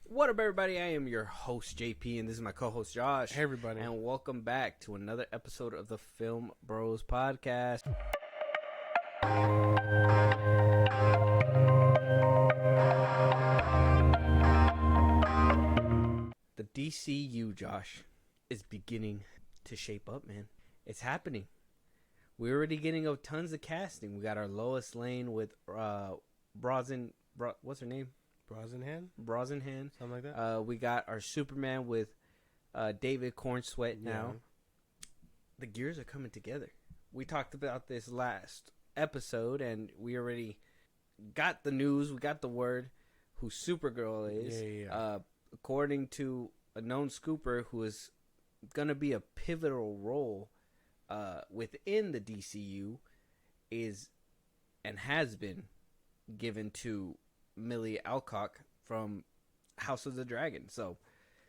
What up, everybody? I am your host, JP, and this is my co-host, Josh. Hey, everybody. And welcome back to another episode of the Film Bros Podcast. The DCU, Josh, is beginning to shape up, man. It's happening. We're already getting tons of casting. We got our Lois Lane with what's her name? Brosnahan. Something like that. We got our Superman with David Cornsweet now. The gears are coming together. We talked about this last episode, and we already got the news. We got the word who Supergirl is. According to a known scooper who is going to be a pivotal role within the DCU is and has been given to Millie Alcock from House of the Dragon. So,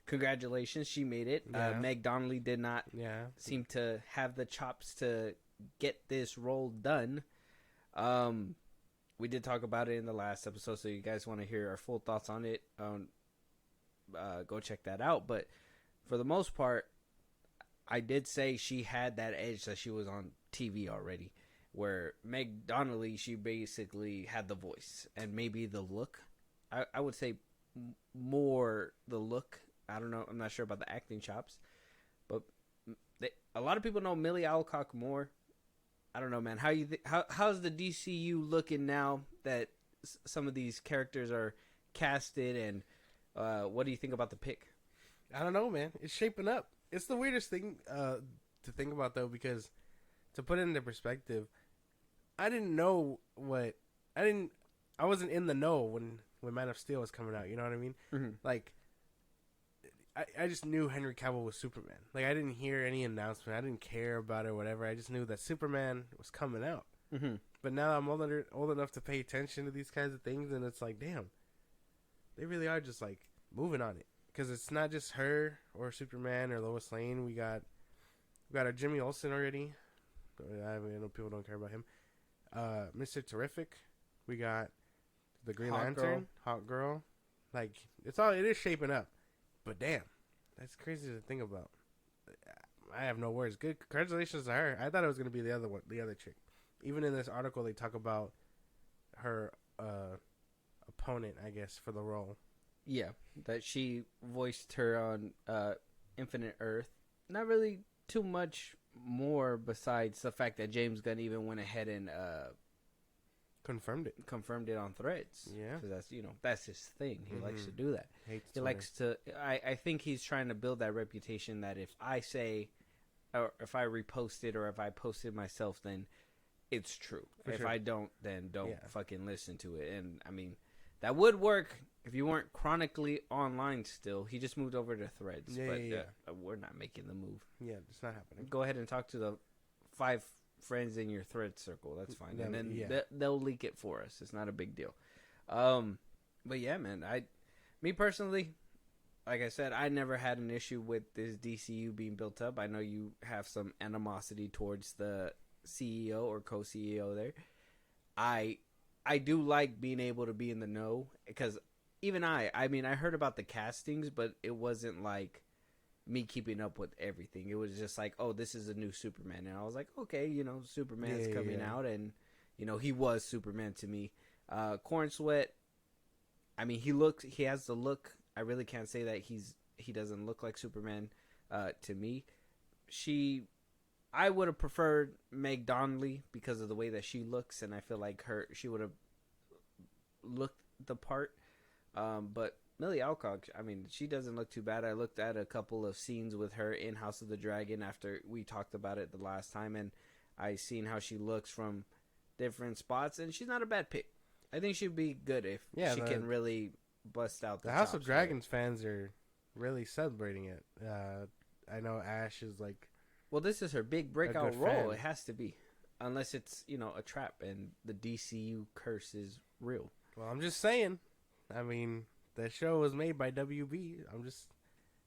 congratulations, she made it. Meg Donnelly did not seem to have the chops to get this role done. We did talk about it in the last episode, so you guys want to hear our full thoughts on it, go check that out. But for the most part, I did say she had that edge that she was on TV already, where Meg Donnelly, she basically had the voice and maybe the look. I would say more the look. I don't know. I'm not sure about the acting chops. But a lot of people know Millie Alcock more. I don't know, man. How's the DCU looking now that some of these characters are casted, and what do you think about the pick? I don't know, man. It's shaping up. It's the weirdest thing to think about, though, because to put it into perspective, I didn't know I wasn't in the know when Man of Steel was coming out. You know what I mean? Mm-hmm. Like, I just knew Henry Cavill was Superman. Like, I didn't hear any announcement. I didn't care about it or whatever. I just knew that Superman was coming out. Mm-hmm. But now I'm old enough to pay attention to these kinds of things, and it's like, damn, they really are just like moving on it. Because it's not just her or Superman or Lois Lane. We got our Jimmy Olsen already. I know people don't care about him. Mr. Terrific. We got the Green Lantern, Hawk Girl. Like, it is shaping up. But damn, that's crazy to think about. I have no words. Good, congratulations to her. I thought it was gonna be the other chick. Even in this article, they talk about her opponent, I guess, for the role. Yeah, that she voiced her on Infinite Earth. Not really too much more besides the fact that James Gunn even went ahead and confirmed it on Threads. Yeah, because that's his thing. He likes to do that. He likes to. I think he's trying to build that reputation that if I say, or if I repost it, or if I post it myself, then it's true. If I don't, then don't fucking listen to it. And I mean, that would work if you weren't chronically online still. He just moved over to Threads. We're not making the move. Yeah, it's not happening. Go ahead and talk to the 5 friends in your Thread circle. That's fine. And then they'll leak it for us. It's not a big deal. But yeah, man, me personally, like I said, I never had an issue with this DCU being built up. I know you have some animosity towards the CEO or co-CEO there. I do like being able to be in the know, because even I heard about the castings, but it wasn't like me keeping up with everything. It was just like, oh, this is a new Superman. And I was like, okay, Superman's coming out, and, he was Superman to me. Cornsweet, I mean, he has the look. I really can't say that he doesn't look like Superman to me. I would have preferred Meg Donnelly because of the way that she looks, and I feel like she would have looked the part. But Millie Alcock, I mean, she doesn't look too bad. I looked at a couple of scenes with her in House of the Dragon after we talked about it the last time, and I seen how she looks from different spots, and she's not a bad pick. I think she'd be good if she can really bust out the House of Dragons fans are really celebrating it. I know Ash is like, well, this is her big breakout role. Fan. It has to be, unless it's a trap and the DCU curse is real. Well, I'm just saying. I mean, the show was made by WB. I'm just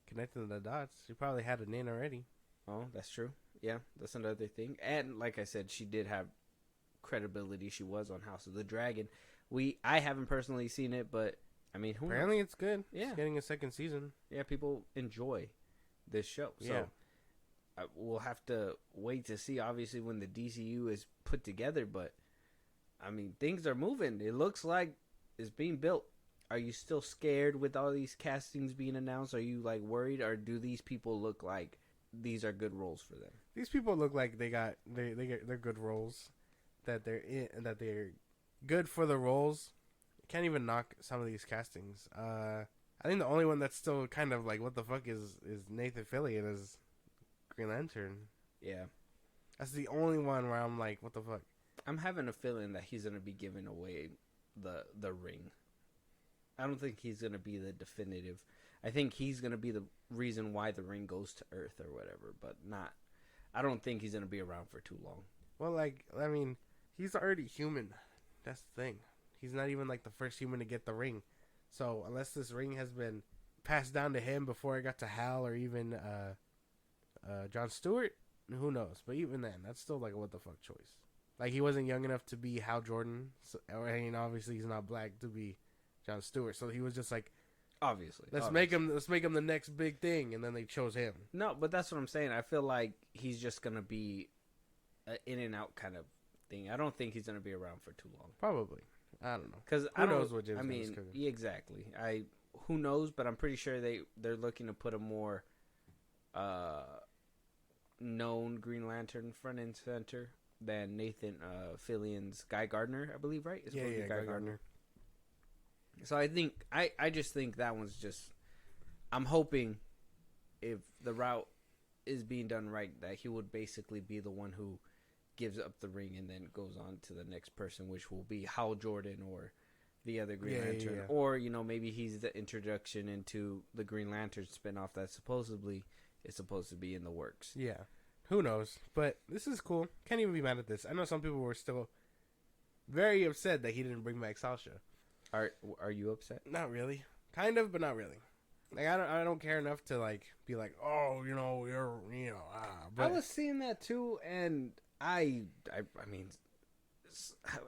connecting the dots. She probably had an in already. Oh, that's true. Yeah, that's another thing. And like I said, she did have credibility. She was on House of the Dragon. I haven't personally seen it, but I mean, who Apparently knows? it's good. Yeah. It's getting a second season. Yeah, people enjoy this show. So Yeah. we'll have to wait to see, obviously, when the DCU is put together. But, I mean, things are moving. It looks like it's being built. Are you still scared with all these castings being announced? Are you, like, worried? Or do these people look like these are good roles for them? These people look like they're good roles, that they're in, and that they're good for the roles. Can't even knock some of these castings. I think the only one that's still kind of like, what the fuck is Nathan Fillion as Green Lantern. Yeah. That's the only one where I'm like, what the fuck? I'm having a feeling that he's going to be giving away the ring. I don't think he's going to be the definitive. I think he's going to be the reason why the ring goes to Earth or whatever, but not. I don't think he's going to be around for too long. Well, like, I mean, he's already human. That's the thing. He's not even like the first human to get the ring. So unless this ring has been passed down to him before it got to Hal or even Jon Stewart, who knows? But even then, that's still like a what the fuck choice. Like, he wasn't young enough to be Hal Jordan, so, and obviously he's not black to be Jon Stewart. So he was just like, obviously, let's make him the next big thing, and then they chose him. No, but that's what I'm saying. I feel like he's just gonna be an in and out kind of thing. I don't think he's gonna be around for too long. Probably, I don't know. Because who knows what James I Gunn's mean, cooking. yeah, exactly. Who knows? But I'm pretty sure they're looking to put a more known Green Lantern front and center than Nathan Fillion's Guy Gardner, I believe, right? Yeah, Guy Gardner. So I just think that one's just. I'm hoping if the route is being done right, that he would basically be the one who gives up the ring and then goes on to the next person, which will be Hal Jordan or the other Green Lantern. Yeah. Or, maybe he's the introduction into the Green Lantern spinoff that supposedly is supposed to be in the works. Yeah. Who knows? But this is cool. Can't even be mad at this. I know some people were still very upset that he didn't bring back Sasha. Are you upset? Not really. Kind of, but not really. Like, I don't care enough to like be like, oh, But I was seeing that too, and I mean,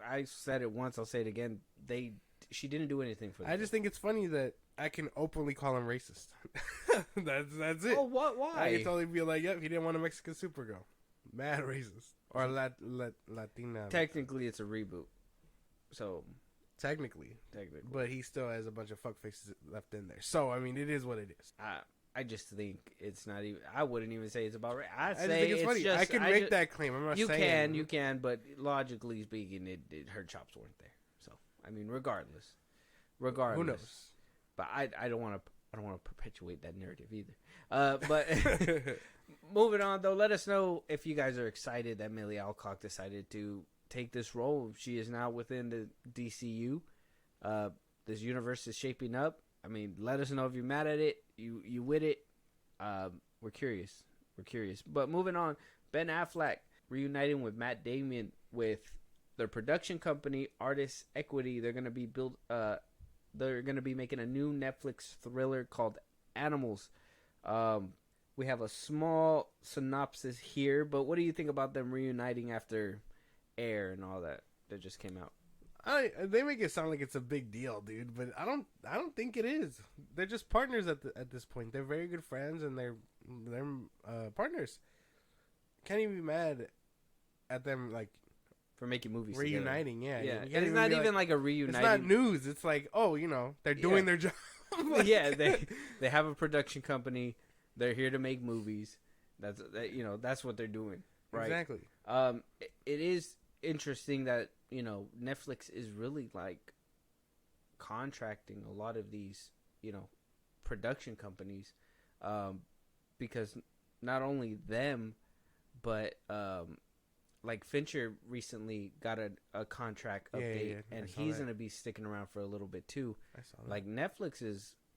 I said it once. I'll say it again. She didn't do anything for them. I just think it's funny that I can openly call him racist. that's it. Oh, what? Why? I can totally be like, yep, he didn't want a Mexican Supergirl. Mad racist. Or Latina. Technically, it's a reboot. So Technically. technically, But he still has a bunch of fuck faces left in there. So, I mean, it is what it is. I just think it's not even. I wouldn't even say it's about race. I just think it's funny. I can make that claim. I'm not saying you can, but logically speaking, her chops weren't there. So I mean, regardless, who knows? But I don't want to perpetuate that narrative either. But moving on though, let us know if you guys are excited that Millie Alcock decided to take this role. She is now within the DCU. This universe is shaping up. I mean, let us know if you're mad at it. You with it? We're curious. But moving on, Ben Affleck reuniting with Matt Damon with their production company, Artist Equity. They're gonna be They're gonna be making a new Netflix thriller called Animals. We have a small synopsis here, but what do you think about them reuniting after Air and all that just came out? They make it sound like it's a big deal, dude, but I don't think it is. They're just partners at this point. They're very good friends and they're partners. Can't even be mad at them like for making movies reuniting. Together. Yeah. And it's not even like a reuniting. It's not news. It's like, oh, they're doing their job. Yeah, they have a production company. They're here to make movies. That's what they're doing. Right. Exactly. It is interesting that Netflix is really like contracting a lot of these production companies, because not only them, but like Fincher recently got a contract update, and he's gonna be sticking around for a little bit too. I saw that. Like Netflix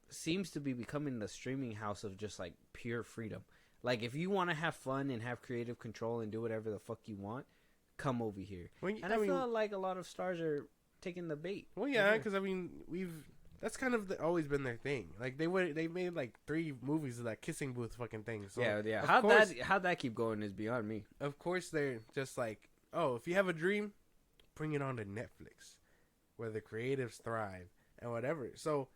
seems to be becoming the streaming house of just like pure freedom. Like if you want to have fun and have creative control and do whatever the fuck you want, come over here. I feel like a lot of stars are taking the bait. Well, yeah, because that's kind of always been their thing. Like they made like 3 movies of that kissing booth fucking thing. So yeah. How'd that keep going is beyond me. Of course, they're just like, oh, if you have a dream, bring it on to Netflix, where the creatives thrive and whatever. So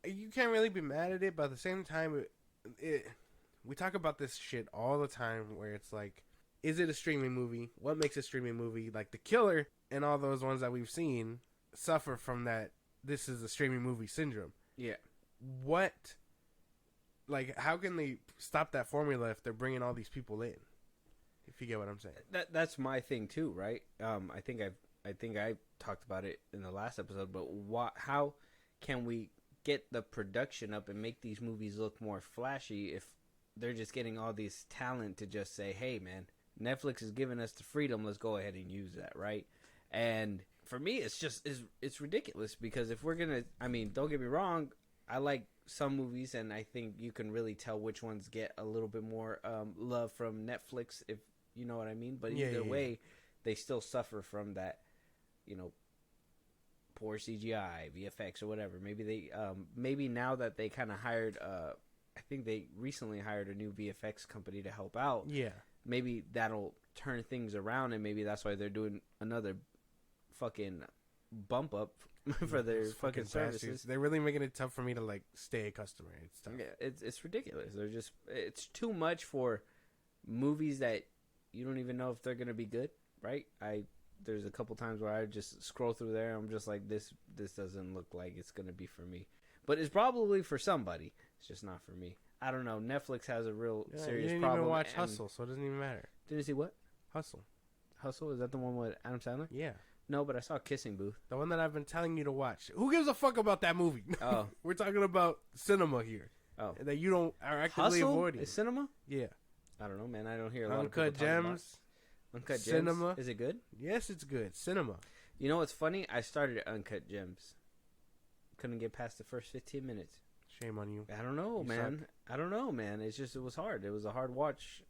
you can't really be mad at it, but at the same time, we talk about this shit all the time where it's like, is it a streaming movie? What makes a streaming movie? Like The Killer and all those ones that we've seen suffer from that. This is a streaming movie syndrome. Yeah. What? Like, how can they stop that formula if they're bringing all these people in? If you get what I'm saying. That's my thing too, right? I think I talked about it in the last episode, but how can we get the production up and make these movies look more flashy if they're just getting all this talent to just say, hey man, Netflix is giving us the freedom, let's go ahead and use that, right? And for me, it's ridiculous, because if we're gonna, I mean, don't get me wrong, I like some movies, and I think you can really tell which ones get a little bit more love from Netflix, if you know what I mean. But either way, they still suffer from that, poor CGI, VFX, or whatever. Maybe they, maybe now that they kind of hired, I think they recently hired a new VFX company to help out. Yeah. Maybe that'll turn things around, and maybe that's why they're doing another fucking bump up for their fucking services. Bastards. They're really making it tough for me to like stay a customer. It's tough. Yeah, it's ridiculous. It's too much for movies that you don't even know if they're gonna be good, right? There's a couple times where I just scroll through there and I'm just like, this doesn't look like it's gonna be for me, but it's probably for somebody. It's just not for me. I don't know. Netflix has a real serious you didn't problem. even watch Hustle, so it doesn't even matter. Did you see what? Hustle. Hustle? Is that the one with Adam Sandler? Yeah. No, but I saw Kissing Booth. The one that I've been telling you to watch. Who gives a fuck about that movie? Oh. We're talking about cinema here. Oh. That you don't are actively Hustle avoiding. Is cinema? Yeah. I don't know, man. I don't hear a lot Uncut of people talking about Gems. Uncut Cinema. Gems. Is it good? Yes, it's good. Cinema. You know what's funny? I started Uncut Gems. Couldn't get past the first 15 minutes. Shame on you. I don't know, You man. suck. I don't know, man. It's just, it was hard. It was a hard watch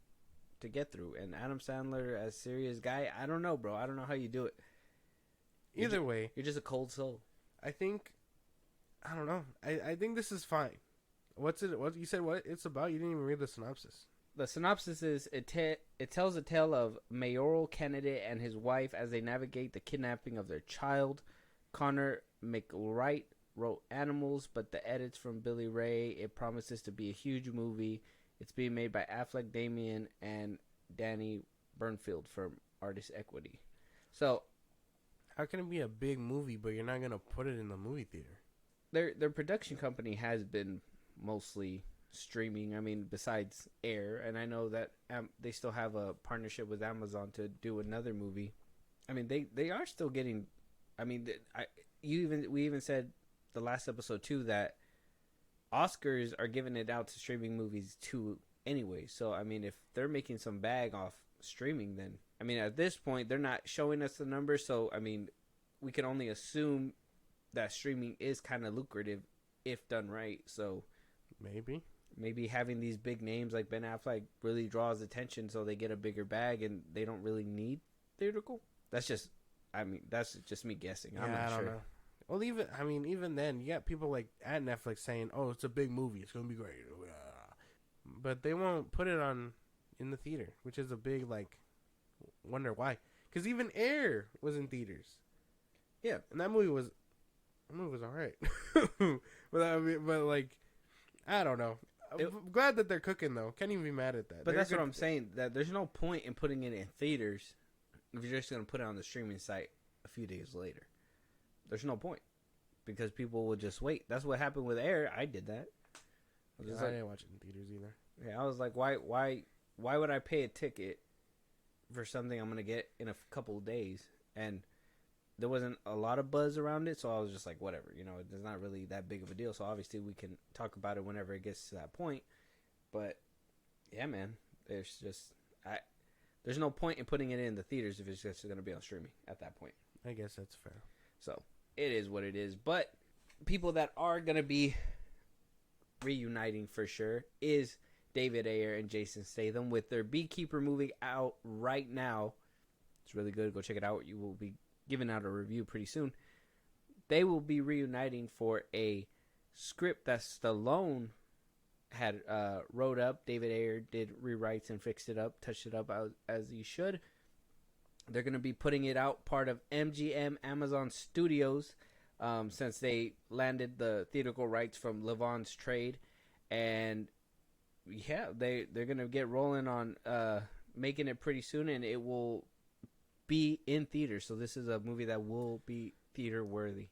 to get through. And Adam Sandler, as serious guy, I don't know, bro. I don't know how you do it. Either way, You're just a cold soul. I think, I don't know. I think this is fine. What's it? What you said? What it's about? You didn't even read the synopsis. The synopsis is it tells a tale of mayoral candidate and his wife as they navigate the kidnapping of their child. Connor McWright wrote Animals, but the edits from Billy Ray. It promises to be a huge movie. It's being made by Affleck, Damien, and Danny Burnfield from Artist Equity. So, how can it be a big movie, but you're not gonna put it in the movie theater? Their production company has been mostly streaming. I mean, besides Air, and I know that they still have a partnership with Amazon to do another movie. I mean, they are still getting. I mean, we even said the last episode too that Oscars are giving it out to streaming movies too anyway. So I mean, if they're making some bag off streaming, then I mean at this point they're not showing us the numbers. So I mean, we can only assume that streaming is kind of lucrative if done right. So maybe having these big names like Ben Affleck really draws attention, so they get a bigger bag and they don't really need theatrical. That's just me guessing. Yeah, I'm not I don't sure. know. Well, even then, you got people like at Netflix saying, "Oh, it's a big movie. It's gonna be great," but they won't put it on in the theater, which is a big wonder why. Because even Air was in theaters. Yeah, and that movie was alright. but I don't know. I'm glad that they're cooking though. Can't even be mad at that. But that's what I'm saying. That there's no point in putting it in theaters if you're just gonna put it on the streaming site a few days later. There's no point because people will just wait. That's what happened with Air. I did that. I didn't watch it in theaters either. Yeah, I was like, why would I pay a ticket for something I'm gonna get in a couple of days? And there wasn't a lot of buzz around it, so I was just like, whatever, it's not really that big of a deal. So obviously we can talk about it whenever it gets to that point. But yeah, man, there's no point in putting it in the theaters if it's just going to be on streaming at that point. I guess that's fair. So it is what it is. But people that are going to be reuniting for sure is David Ayer and Jason Statham with their Beekeeper movie out right now. It's really good. Go check it out. You will be giving out a review pretty soon. They will be reuniting for a script that Stallone had wrote up. David Ayer did rewrites and fixed it up, touched it up as he should. They're going to be putting it out part of MGM Amazon Studios. since they landed the theatrical rights from Levon's trade, and yeah, they're gonna get rolling on making it pretty soon, and it will be in theaters. So this is a movie that will be theater worthy.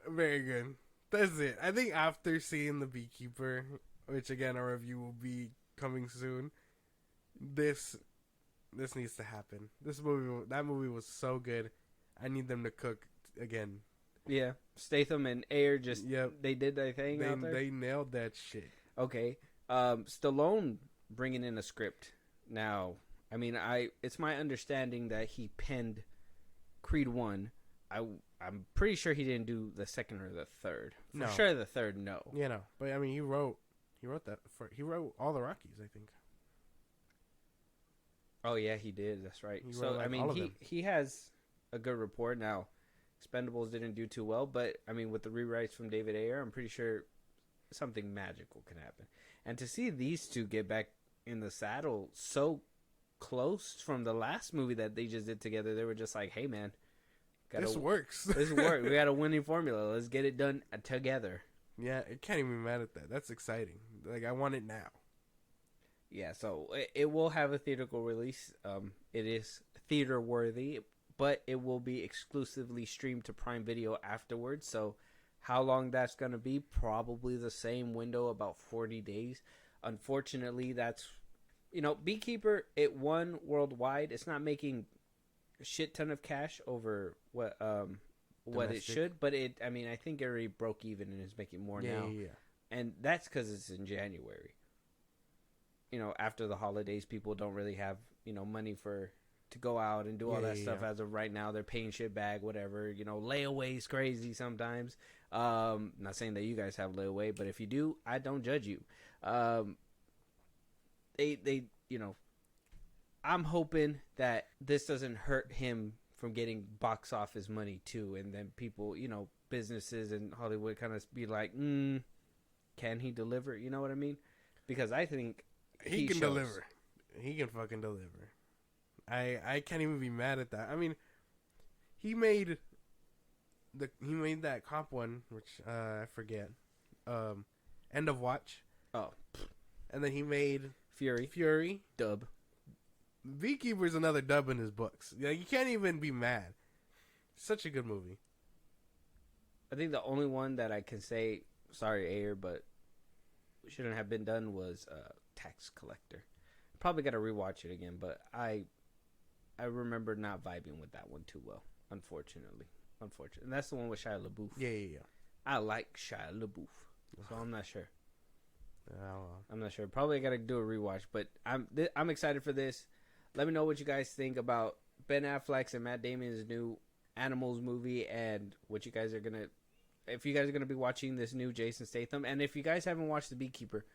Very good. That's it. I think after seeing The Beekeeper, which again our review will be coming soon, this needs to happen. That movie was so good. I need them to cook again. Yeah, Statham and Ayer they did their thing out there. They nailed that shit. Okay, Stallone bringing in a script now. I mean, it's my understanding that he penned Creed 1. I'm pretty sure he didn't do the second or the third. For sure the third, no. Yeah, no. But I mean, he wrote he wrote all the Rockies, I think. Oh yeah, he did. That's right. He So wrote, like, I mean, he has a good report now. Expendables didn't do too well, but I mean, with the rewrites from David Ayer, I'm pretty sure something magical can happen. And to see these two get back in the saddle so close from the last movie that they just did together, they were just like, "Hey, man, this works. This works. We got a winning formula. Let's get it done together." Yeah, I can't even be mad at that. That's exciting. Like, I want it now. Yeah, so it will have a theatrical release. It is theater worthy, but it will be exclusively streamed to Prime Video afterwards. So how long that's going to be? Probably the same window, about 40 days. Unfortunately, that's, Beekeeper, it won worldwide. It's not making a shit ton of cash over what it should, but I think it already broke even and is making more now. Yeah. And that's because it's in January. After the holidays, people don't really have, money to go out and do all that stuff. As of right now, they're paying shit back, whatever. Layaway's crazy sometimes. Not saying that you guys have layaway, but if you do, I don't judge you. I'm hoping that this doesn't hurt him from getting box office money too, and then people, businesses in Hollywood kind of be like, can he deliver? You know what I mean? Because I think he can deliver. He can fucking deliver. I can't even be mad at that. I mean, he made that cop one, which I forget. End of Watch. Oh. And then he made Fury. Dub. Beekeeper's another dub in his books. Yeah, you can't even be mad. Such a good movie. I think the only one that I can say, sorry, Ayer, but shouldn't have been done was Tax Collector. Probably got to rewatch it again, but I remember not vibing with that one too well, unfortunately. And that's the one with Shia LaBeouf. Yeah. I like Shia LaBeouf, so I'm not sure. Oh. I'm not sure. Probably got to do a rewatch, but I'm excited for this. Let me know what you guys think about Ben Affleck's and Matt Damon's new Animals movie, and what you guys are gonna, if you guys are gonna be watching this new Jason Statham, and if you guys haven't watched The Beekeeper,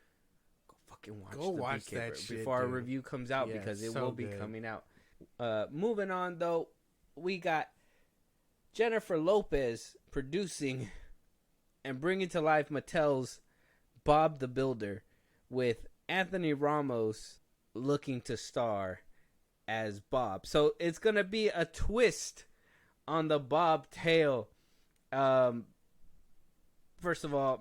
go fucking watch The Beekeeper that shit, before our dude. Review comes out, because it will be good. coming out. Moving on though, we got Jennifer Lopez producing and bringing to life Mattel's Bob the Builder, with Anthony Ramos looking to star as Bob. So it's going to be a twist on the Bob tale. First of all,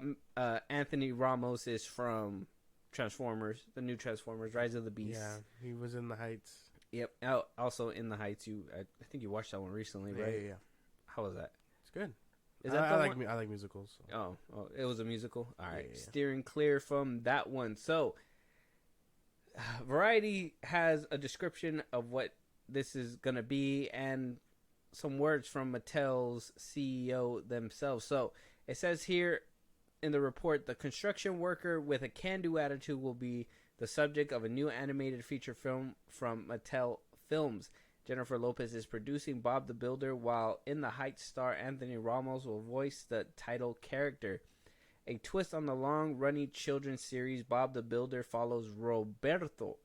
Anthony Ramos is from Transformers, the new Transformers, Rise of the Beast. Yeah, he was in The Heights. Yep. Also in The Heights. I think you watched that one recently, right? Yeah. How was that? It's good. Is that I like musicals. So. Oh, it was a musical? All right. Yeah. Steering clear from that one. So, Variety has a description of what this is going to be and some words from Mattel's CEO themselves. So, it says here in the report, the construction worker with a can-do attitude will be the subject of a new animated feature film from Mattel Films. Jennifer Lopez is producing Bob the Builder, while In the Heights star Anthony Ramos will voice the title character. A twist on the long-running children's series Bob the Builder follows Roberto,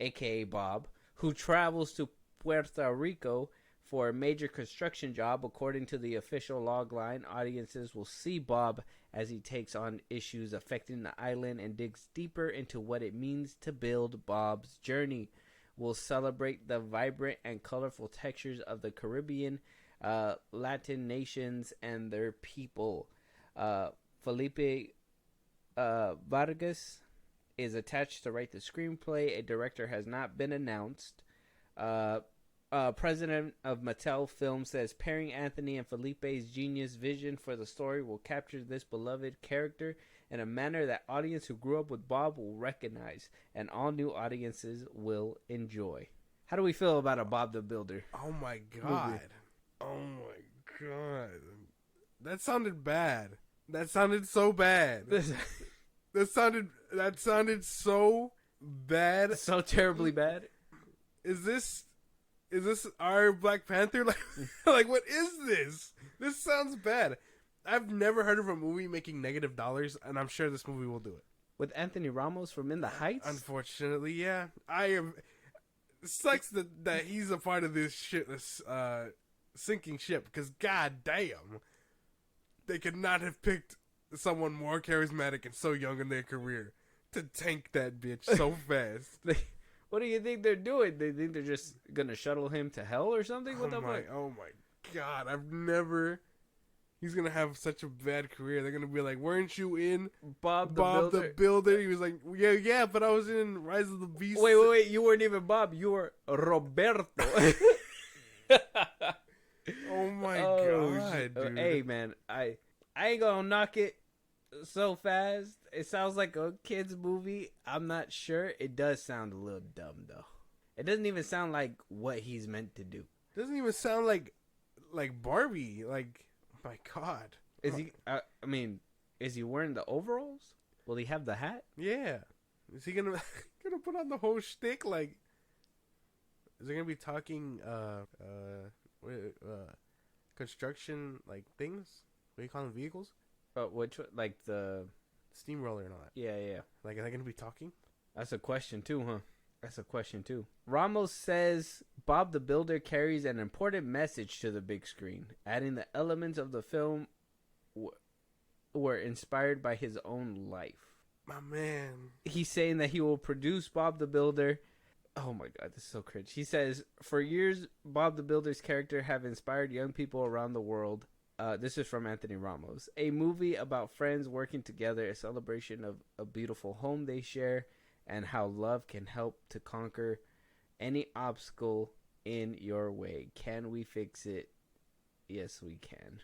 a.k.a. Bob, who travels to Puerto Rico for a major construction job. According to the official logline, audiences will see Bob as he takes on issues affecting the island and digs deeper into what it means to build. Bob's journey will celebrate the vibrant and colorful textures of the Caribbean, Latin nations and their people. Felipe Vargas is attached to write the screenplay. A director has not been announced. President of Mattel Films says pairing Anthony and Felipe's genius vision for the story will capture this beloved character in a manner that audience who grew up with Bob will recognize and all new audiences will enjoy. How do we feel about a Bob the Builder? Oh my god. Movie? Oh my god. That sounded bad. That sounded so bad. That sounded so bad. So terribly bad. Is this our Black Panther? Like what is this? This sounds bad. I've never heard of a movie making negative dollars, and I'm sure this movie will do it. With Anthony Ramos from In the Heights? Unfortunately, yeah. It sucks that he's a part of this shit, sinking ship, because god damn, they could not have picked someone more charismatic and so young in their career to tank that bitch so fast. What do you think they're doing? They think they're just gonna shuttle him to hell or something? What the fuck? Oh my god, he's gonna have such a bad career. They're gonna be like, weren't you in Bob the Builder? He was like, yeah, but I was in Rise of the Beast. Wait, you weren't even Bob, you were Roberto. Oh my god, dude. Hey man, I ain't gonna knock it so fast. It sounds like a kid's movie. I'm not sure. It does sound a little dumb though. It doesn't even sound like what he's meant to do. Doesn't even sound like Barbie. Like, oh my god. Is he? Is he wearing the overalls? Will he have the hat? Yeah. Is he gonna put on the whole shtick? Like, is he gonna be talking construction like things? What do you call them? Vehicles? Which like the steamroller and all that? Yeah. Like, are they gonna be talking? That's a question too, huh? That's a question too. Ramos says Bob the Builder carries an important message to the big screen, adding the elements of the film were inspired by his own life. My man. He's saying that he will produce Bob the Builder. Oh my god, this is so cringe. He says, for years, Bob the Builder's character have inspired young people around the world. This is from Anthony Ramos. A movie about friends working together, a celebration of a beautiful home they share, and how love can help to conquer any obstacle in your way. Can we fix it? Yes, we can.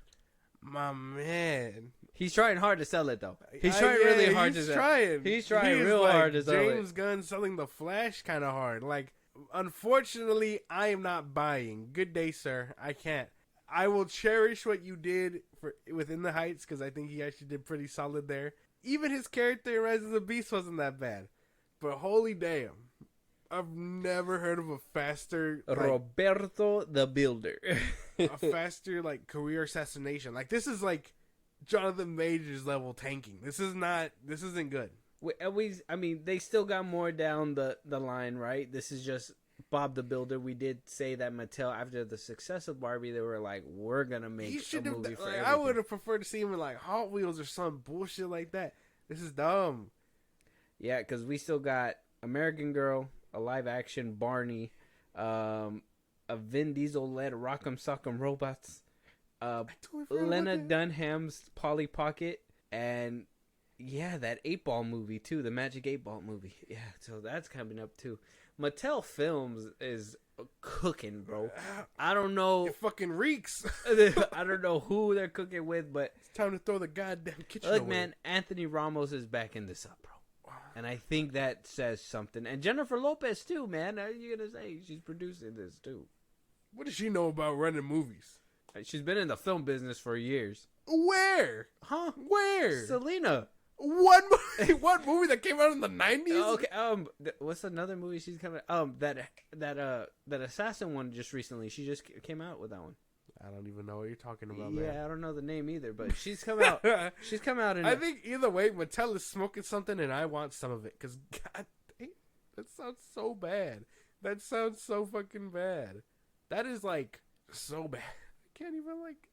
My man. He's trying hard to sell it, though. He's trying really hard to sell it. He's trying real hard to sell it. James Gunn selling The Flash kind of hard. Like, unfortunately, I am not buying. Good day, sir. I can't. I will cherish what you did within the Heights, because I think he actually did pretty solid there. Even his character in Rise of the Beast wasn't that bad. But holy damn. I've never heard of a faster... Roberto the Builder. A faster, career assassination. This is, Jonathan Majors level tanking. This isn't good. They still got more down the line, right? This is just Bob the Builder. We did say that Mattel, after the success of Barbie, they were like, we're gonna make a movie for everything. I would have preferred to see him in Hot Wheels or some bullshit like that. This is dumb. Yeah, because we still got American Girl, a live action Barney, a Vin Diesel led Rock'em Sock'em Robots, Lena Dunham's Polly Pocket, and that 8-Ball movie too, the Magic 8-Ball movie. Yeah, so that's coming up too. Mattel Films is cooking, bro. I don't know. It fucking reeks. I don't know who they're cooking with, but it's time to throw the goddamn kitchen away. Look, man, Anthony Ramos is backing this up, bro. And I think that says something. And Jennifer Lopez too, man. How are you gonna say she's producing this too? What does she know about running movies? She's been in the film business for years. Where? Huh? Where? Selena. What movie that came out in the 90s? Okay. What's another movie she's coming? That Assassin one just recently. She just came out with that one. I don't even know what you're talking about, man. Yeah, I don't know the name either, but she's come out. She's come out. I think either way, Mattel is smoking something, and I want some of it. Because, god damn, that sounds so bad. That sounds so fucking bad. That is, so bad.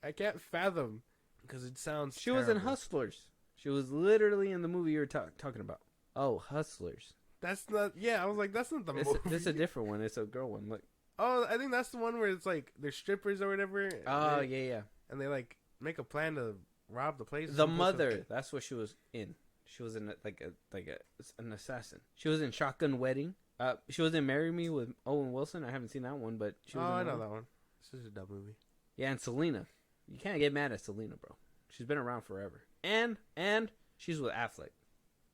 I can't fathom. Because it sounds She was in Hustlers. She was literally in the movie you were talking about. Oh, Hustlers. That's not... Yeah, I was like, that's not the movie. This is a different one. It's a girl one. Look. Oh, I think that's the one where it's like they're strippers or whatever. Oh yeah. And they like make a plan to rob the place. The Mother. That's what she was in. She was in an assassin. She was in Shotgun Wedding. She was in Marry Me with Owen Wilson. I haven't seen that one, but she was. I know that one. This is a dumb movie. Yeah, and Selena. You can't get mad at Selena, bro. She's been around forever. And she's with Affleck.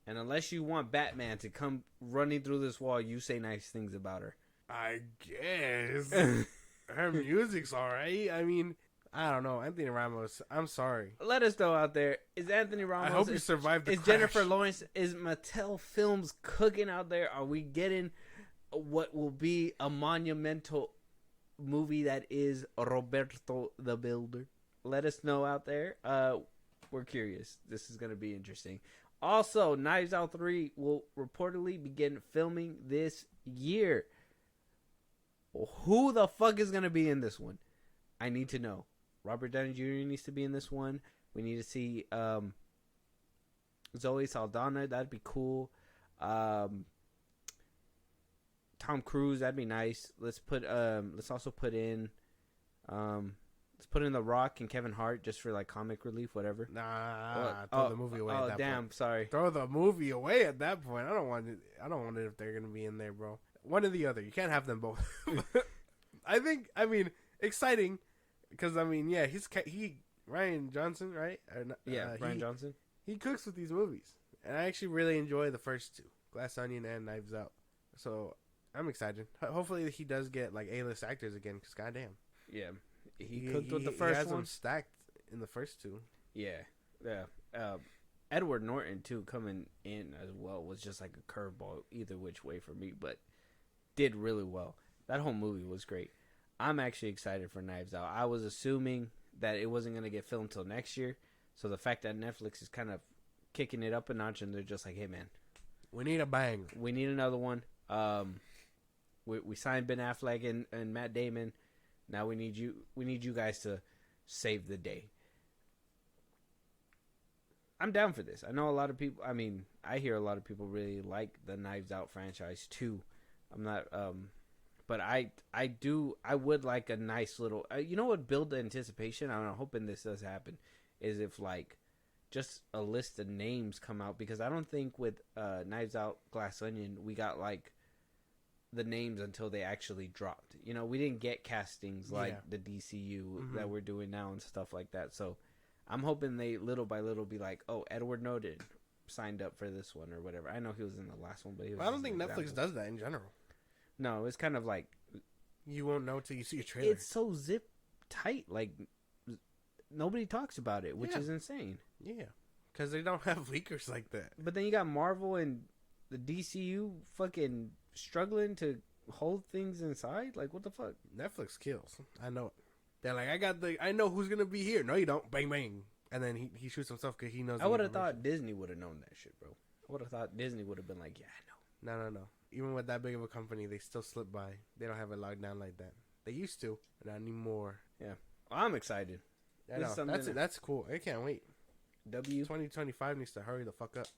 And unless you want Batman to come running through this wall, you say nice things about her. I guess. Her music's alright. I mean, I don't know. Anthony Ramos, I'm sorry. Let us know out there. Is Anthony Ramos... I hope you survived the crash. Jennifer Lawrence... Is Mattel Films cooking out there? Are we getting what will be a monumental movie that is Roberto the Builder? Let us know out there. We're curious. This is going to be interesting. Also, Knives Out 3 will reportedly begin filming this year. Who the fuck is going to be in this one? I need to know. Robert Downey Jr. needs to be in this one. We need to see Zoe Saldana. That'd be cool. Tom Cruise. That'd be nice. Let's also put in The Rock and Kevin Hart just for like comic relief, whatever. Throw the movie away. At that point. Sorry. Throw the movie away at that point. I don't want it if they're gonna be in there, bro. One or the other. You can't have them both. I mean, exciting, because Ryan Johnson, right? Ryan Johnson. He cooks with these movies, and I actually really enjoy the first two, Glass Onion and Knives Out. So I'm excited. Hopefully he does get like A-list actors again, because goddamn. Yeah. He cooked with the first one. He has them stacked in the first two. Yeah. Edward Norton too coming in as well was just like a curveball either which way for me, but did really well. That whole movie was great. I'm actually excited for Knives Out. I was assuming that it wasn't going to get filmed till next year, so the fact that Netflix is kind of kicking it up a notch and they're just like, hey man, we need a bang. We need another one. We signed Ben Affleck and Matt Damon. Now we need you guys to save the day. I'm down for this. I know a lot of people. I mean, I hear a lot of people really like the Knives Out franchise too. I'm not, but I would like a nice little. You know what? Build the anticipation. I'm hoping this does happen. Is if like just a list of names come out, because I don't think with Knives Out, Glass Onion we got like the names until they actually dropped. You know, we didn't get castings like the DCU that we're doing now and stuff like that. So I'm hoping they little by little be like, oh, Edward Norton signed up for this one or whatever. I know he was in the last one, but I don't think Netflix does that in general. No, it's kind of like you won't know till you see a trailer. It's so zip tight, like nobody talks about it, which is insane. Yeah, because they don't have leakers like that. But then you got Marvel and the DCU fucking struggling to hold things inside. Like, what the fuck? Netflix kills. I know it. They're like, I know who's gonna be here. No, you don't. Bang bang. And then he shoots himself because he knows. I would have thought Disney would have known that shit, bro. I would have thought Disney would have been like, yeah, I know. No. Even with that big of a company, they still slip by. They don't have it locked down like that. They used to, but not anymore. Yeah. Well, I'm excited. I know. That's cool. I can't wait. 2025 needs to hurry the fuck up.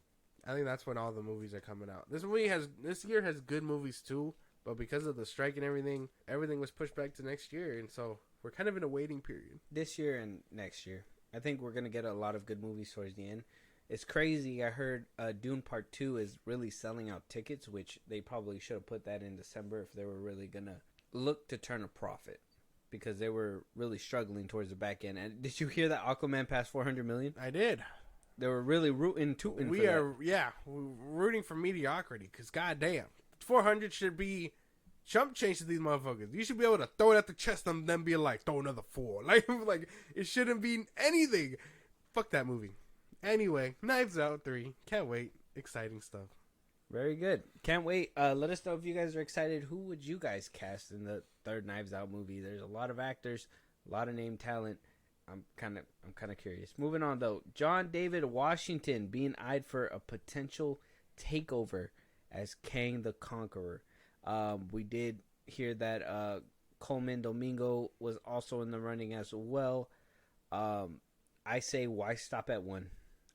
I think that's when all the movies are coming out. This year has good movies too, but because of the strike and everything was pushed back to next year, and so we're kind of in a waiting period. This year and next year. I think we're going to get a lot of good movies towards the end. It's crazy. I heard Dune Part 2 is really selling out tickets, which they probably should have put that in December if they were really going to look to turn a profit, because they were really struggling towards the back end. And did you hear that Aquaman passed 400 million? I did. They were really rooting we're rooting for mediocrity, because goddamn, 400 should be chump change to these motherfuckers. You should be able to throw it at the chest and then be like, throw another 4. Like it shouldn't be anything. Fuck that movie. Anyway, Knives Out 3. Can't wait. Exciting stuff. Very good. Can't wait. Let us know if you guys are excited. Who would you guys cast in the third Knives Out movie? There's a lot of actors, a lot of name talent. I'm kind of curious. Moving on though, John David Washington being eyed for a potential takeover as Kang the Conqueror. We did hear that Coleman Domingo was also in the running as well. I say, why stop at one?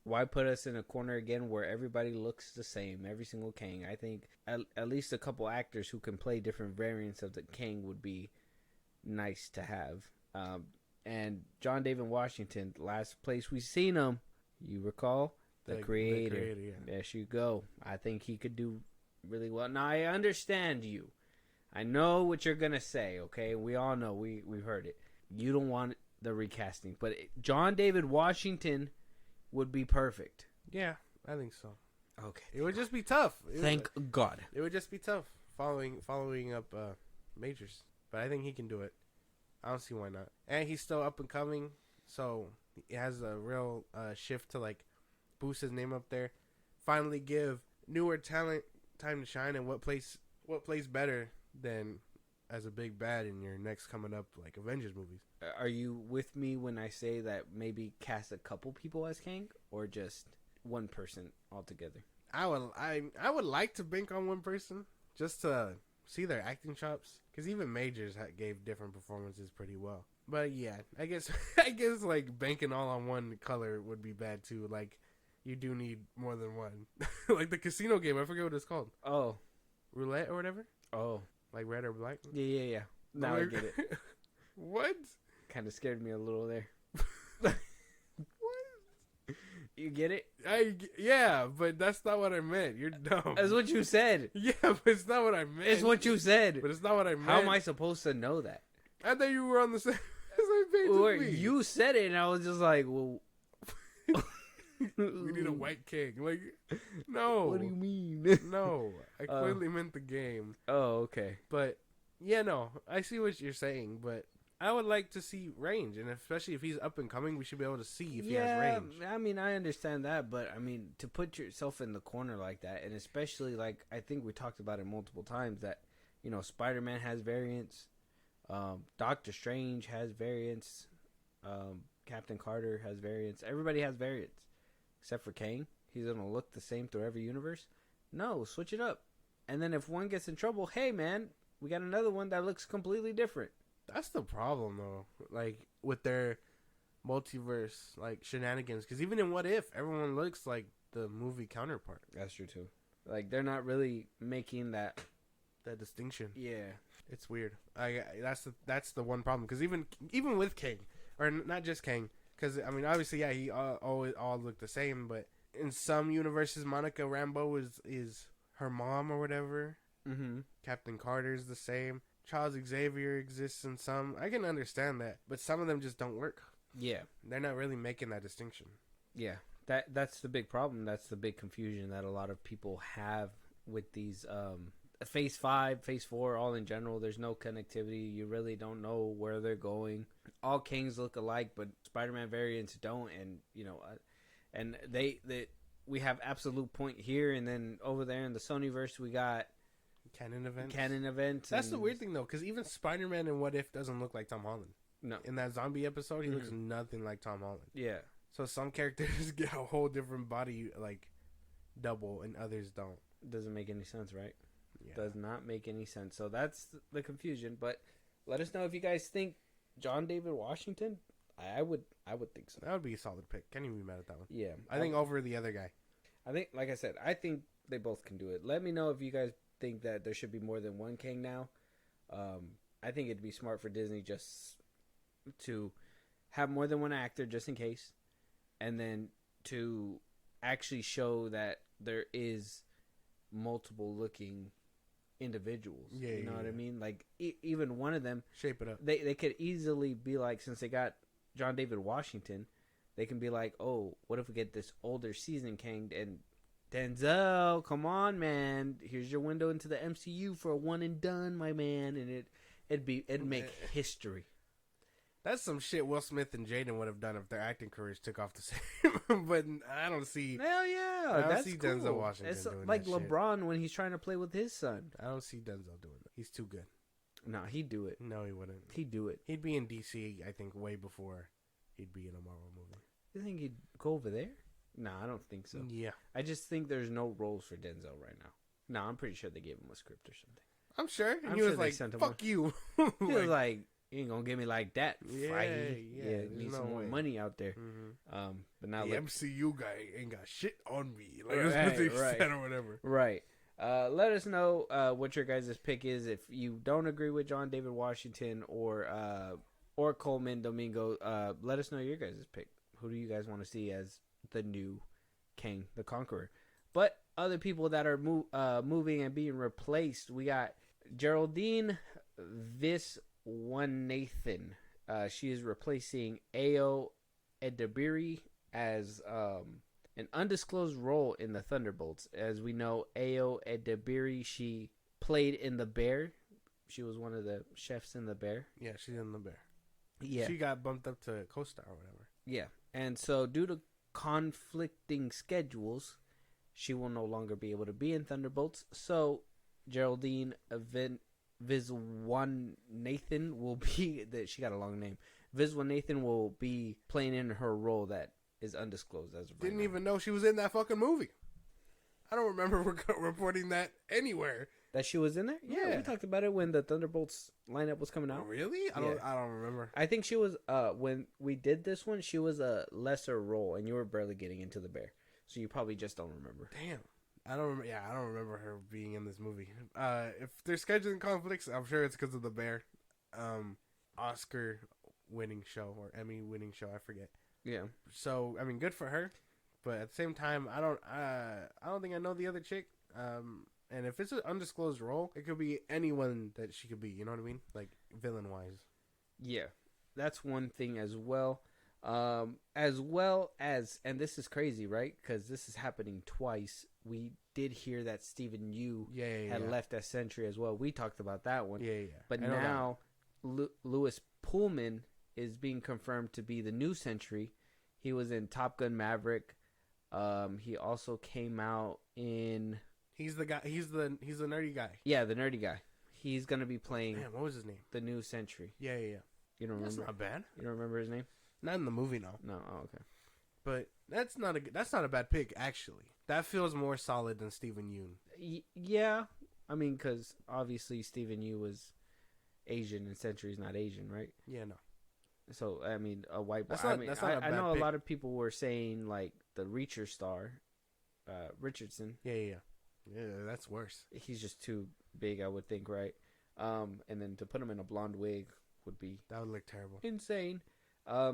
Why put us in a corner again where everybody looks the same, every single Kang? I think at least a couple actors who can play different variants of the Kang would be nice to have. And John David Washington, last place we seen him, you recall? The creator. Yeah. There you go. I think he could do really well. Now, I understand you. I know what you're going to say, okay? We all know. We've heard it. You don't want the recasting. But John David Washington would be perfect. Yeah, I think so. Okay. It would just be tough. Thank God. It would just be tough following up Majors. But I think he can do it. I don't see why not. And he's still up and coming, so he has a real shift to like boost his name up there. Finally give newer talent time to shine, and what plays better than as a big bad in your next coming up like Avengers movies. Are you with me when I say that maybe cast a couple people as Kang or just one person altogether? I would like to bank on one person just to see their acting chops, because even Majors gave different performances pretty well. But yeah, I guess like banking all on one color would be bad too. Like you do need more than one. Like the casino game, I forget what it's called. Oh, roulette or whatever. Oh, like red or black. Yeah. Now I get it. What? Kind of scared me a little there. What? You get it? Yeah, but that's not what I meant. You're dumb. That's what you said. Yeah, but it's not what I meant. It's what you said. But it's not what I meant. How am I supposed to know that? I thought you were on the same page as me. You said it, and I was just like, well... We need a white king. Like, no. What do you mean? No, I clearly meant the game. Oh, okay. But, yeah, no, I see what you're saying, but I would like to see range, and especially if he's up and coming, we should be able to see if he has range. I mean, I understand that, but I mean, to put yourself in the corner like that, and especially like I think we talked about it multiple times that, you know, Spider-Man has variants, Doctor Strange has variants, Captain Carter has variants. Everybody has variants, except for Kang. He's gonna look the same through every universe. No, switch it up, and then if one gets in trouble, hey man, we got another one that looks completely different. That's the problem, though. Like, with their multiverse, like, shenanigans. Because even in What If, everyone looks like the movie counterpart. That's true, too. Like, they're not really making that distinction. Yeah. It's weird. That's the one problem. Because even with Kang, or not just Kang, because, I mean, obviously, yeah, he always all look the same, but in some universes, Monica Rambeau is her mom or whatever. Mm-hmm. Captain Carter's the same. Charles Xavier exists in some. I can understand that, but some of them just don't work. Yeah, they're not really making that distinction. Yeah, that's the big problem. That's the big confusion that a lot of people have with these Phase 5, Phase 4, all in general. There's no connectivity. You really don't know where they're going. All Kangs look alike, but Spider-Man variants don't. And you know, and we have Absolute Point here, and then over there in the Sonyverse we got Canon events. That's the weird thing, though, because even Spider-Man in What If doesn't look like Tom Holland. No. In that zombie episode, he looks nothing like Tom Holland. Yeah. So some characters get a whole different body, like, double, and others don't. Doesn't make any sense, right? Yeah. Does not make any sense. So that's the confusion. But let us know if you guys think John David Washington. I would think so. That would be a solid pick. Can't even be mad at that one. Yeah. I think over the other guy. I think, like I said, I think they both can do it. Let me know if you guys think that there should be more than one Kang now. I think it'd be smart for Disney just to have more than one actor just in case, and then to actually show that there is multiple looking individuals. Yeah, you know what I mean? Like even one of them, shape it up. They could easily be like, since they got John David Washington, they can be like, oh, what if we get this older seasoned Kang and Denzel, come on, man. Here's your window into the MCU for a one and done, my man. And it'd make history. That's some shit Will Smith and Jaden would have done if their acting careers took off the same. But I don't see. Hell yeah, I don't that's see cool. Denzel Washington It's doing like that LeBron shit. when he's trying to play with his son. I don't see Denzel doing that. He's too good. No, he'd do it. No, he wouldn't. He'd do it. He'd be in DC, I think, way before he'd be in a Marvel movie. You think he'd go over there? No, I don't think so. Yeah. I just think there's no roles for Denzel right now. No, I'm pretty sure they gave him a script or something. I'm sure. And I'm he sure was they like, sent him fuck you. He was like, you ain't gonna get me like that. Yeah, Feige. yeah, Need no some more way. money out there. Mm-hmm. But now the look, MCU guy ain't got shit on me. Like Right, that's what they right. said or whatever. right. Let us know what your guys' pick is. If you don't agree with John David Washington or Coleman Domingo, let us know your guys' pick. Who do you guys want to see as the new King the Conqueror? But other people that are moving and being replaced, we got Geraldine Viswanathan. She is replacing Ayo Edebiri as an undisclosed role in the Thunderbolts. As we know, Ayo Edebiri, she played in The Bear. She was one of the chefs in The Bear. Yeah, she's in The Bear. Yeah. She got bumped up to co-star or whatever. Yeah. And so due to conflicting schedules, she will no longer be able to be in Thunderbolts. So Geraldine Viswanathan will be, she got a long name. Viswanathan will be playing in her role that is undisclosed as of right Didn't now. even know she was in that fucking movie. I don't remember reporting that anywhere. That she was in there? Yeah, Yeah. we talked about it when the Thunderbolts lineup was coming out. Really? I don't remember. I think she was when we did this one, she was a lesser role and you were barely getting into The Bear. So you probably just don't remember. Damn. I don't remember. Yeah, I don't remember her being in this movie. If there's scheduling conflicts, I'm sure it's because of The Bear. Oscar winning show or Emmy winning show, I forget. Yeah. So, I mean, good for her. But at the same time, I don't think I know the other chick. And if it's an undisclosed role, it could be anyone that she could be. You know what I mean? Like villain wise. Yeah, that's one thing as well. And this is crazy, right? Because this is happening twice. We did hear that Stephen Yu had left as Sentry as well. We talked about that one. Yeah. But now Louis Pullman is being confirmed to be the new Sentry. He was in Top Gun Maverick. He also came out in. He's the guy. He's the nerdy guy. Yeah, the nerdy guy. He's gonna be playing. Damn, what was his name? The new Sentry. Yeah. You don't remember? That's not bad. You don't remember his name? Not in the movie, no. No. Oh, okay. But that's not a bad pick actually. That feels more solid than Stephen Yeun. Yeah, I mean, because obviously Stephen Yu was Asian and Sentry's not Asian, right? Yeah, no. So I mean, a white boy. That's not a I bad know pick. a lot of people were saying like the Reacher star, Richardson. Yeah, that's worse. He's just too big, I would think, right? And then to put him in a blonde wig would be That would look terrible. insane.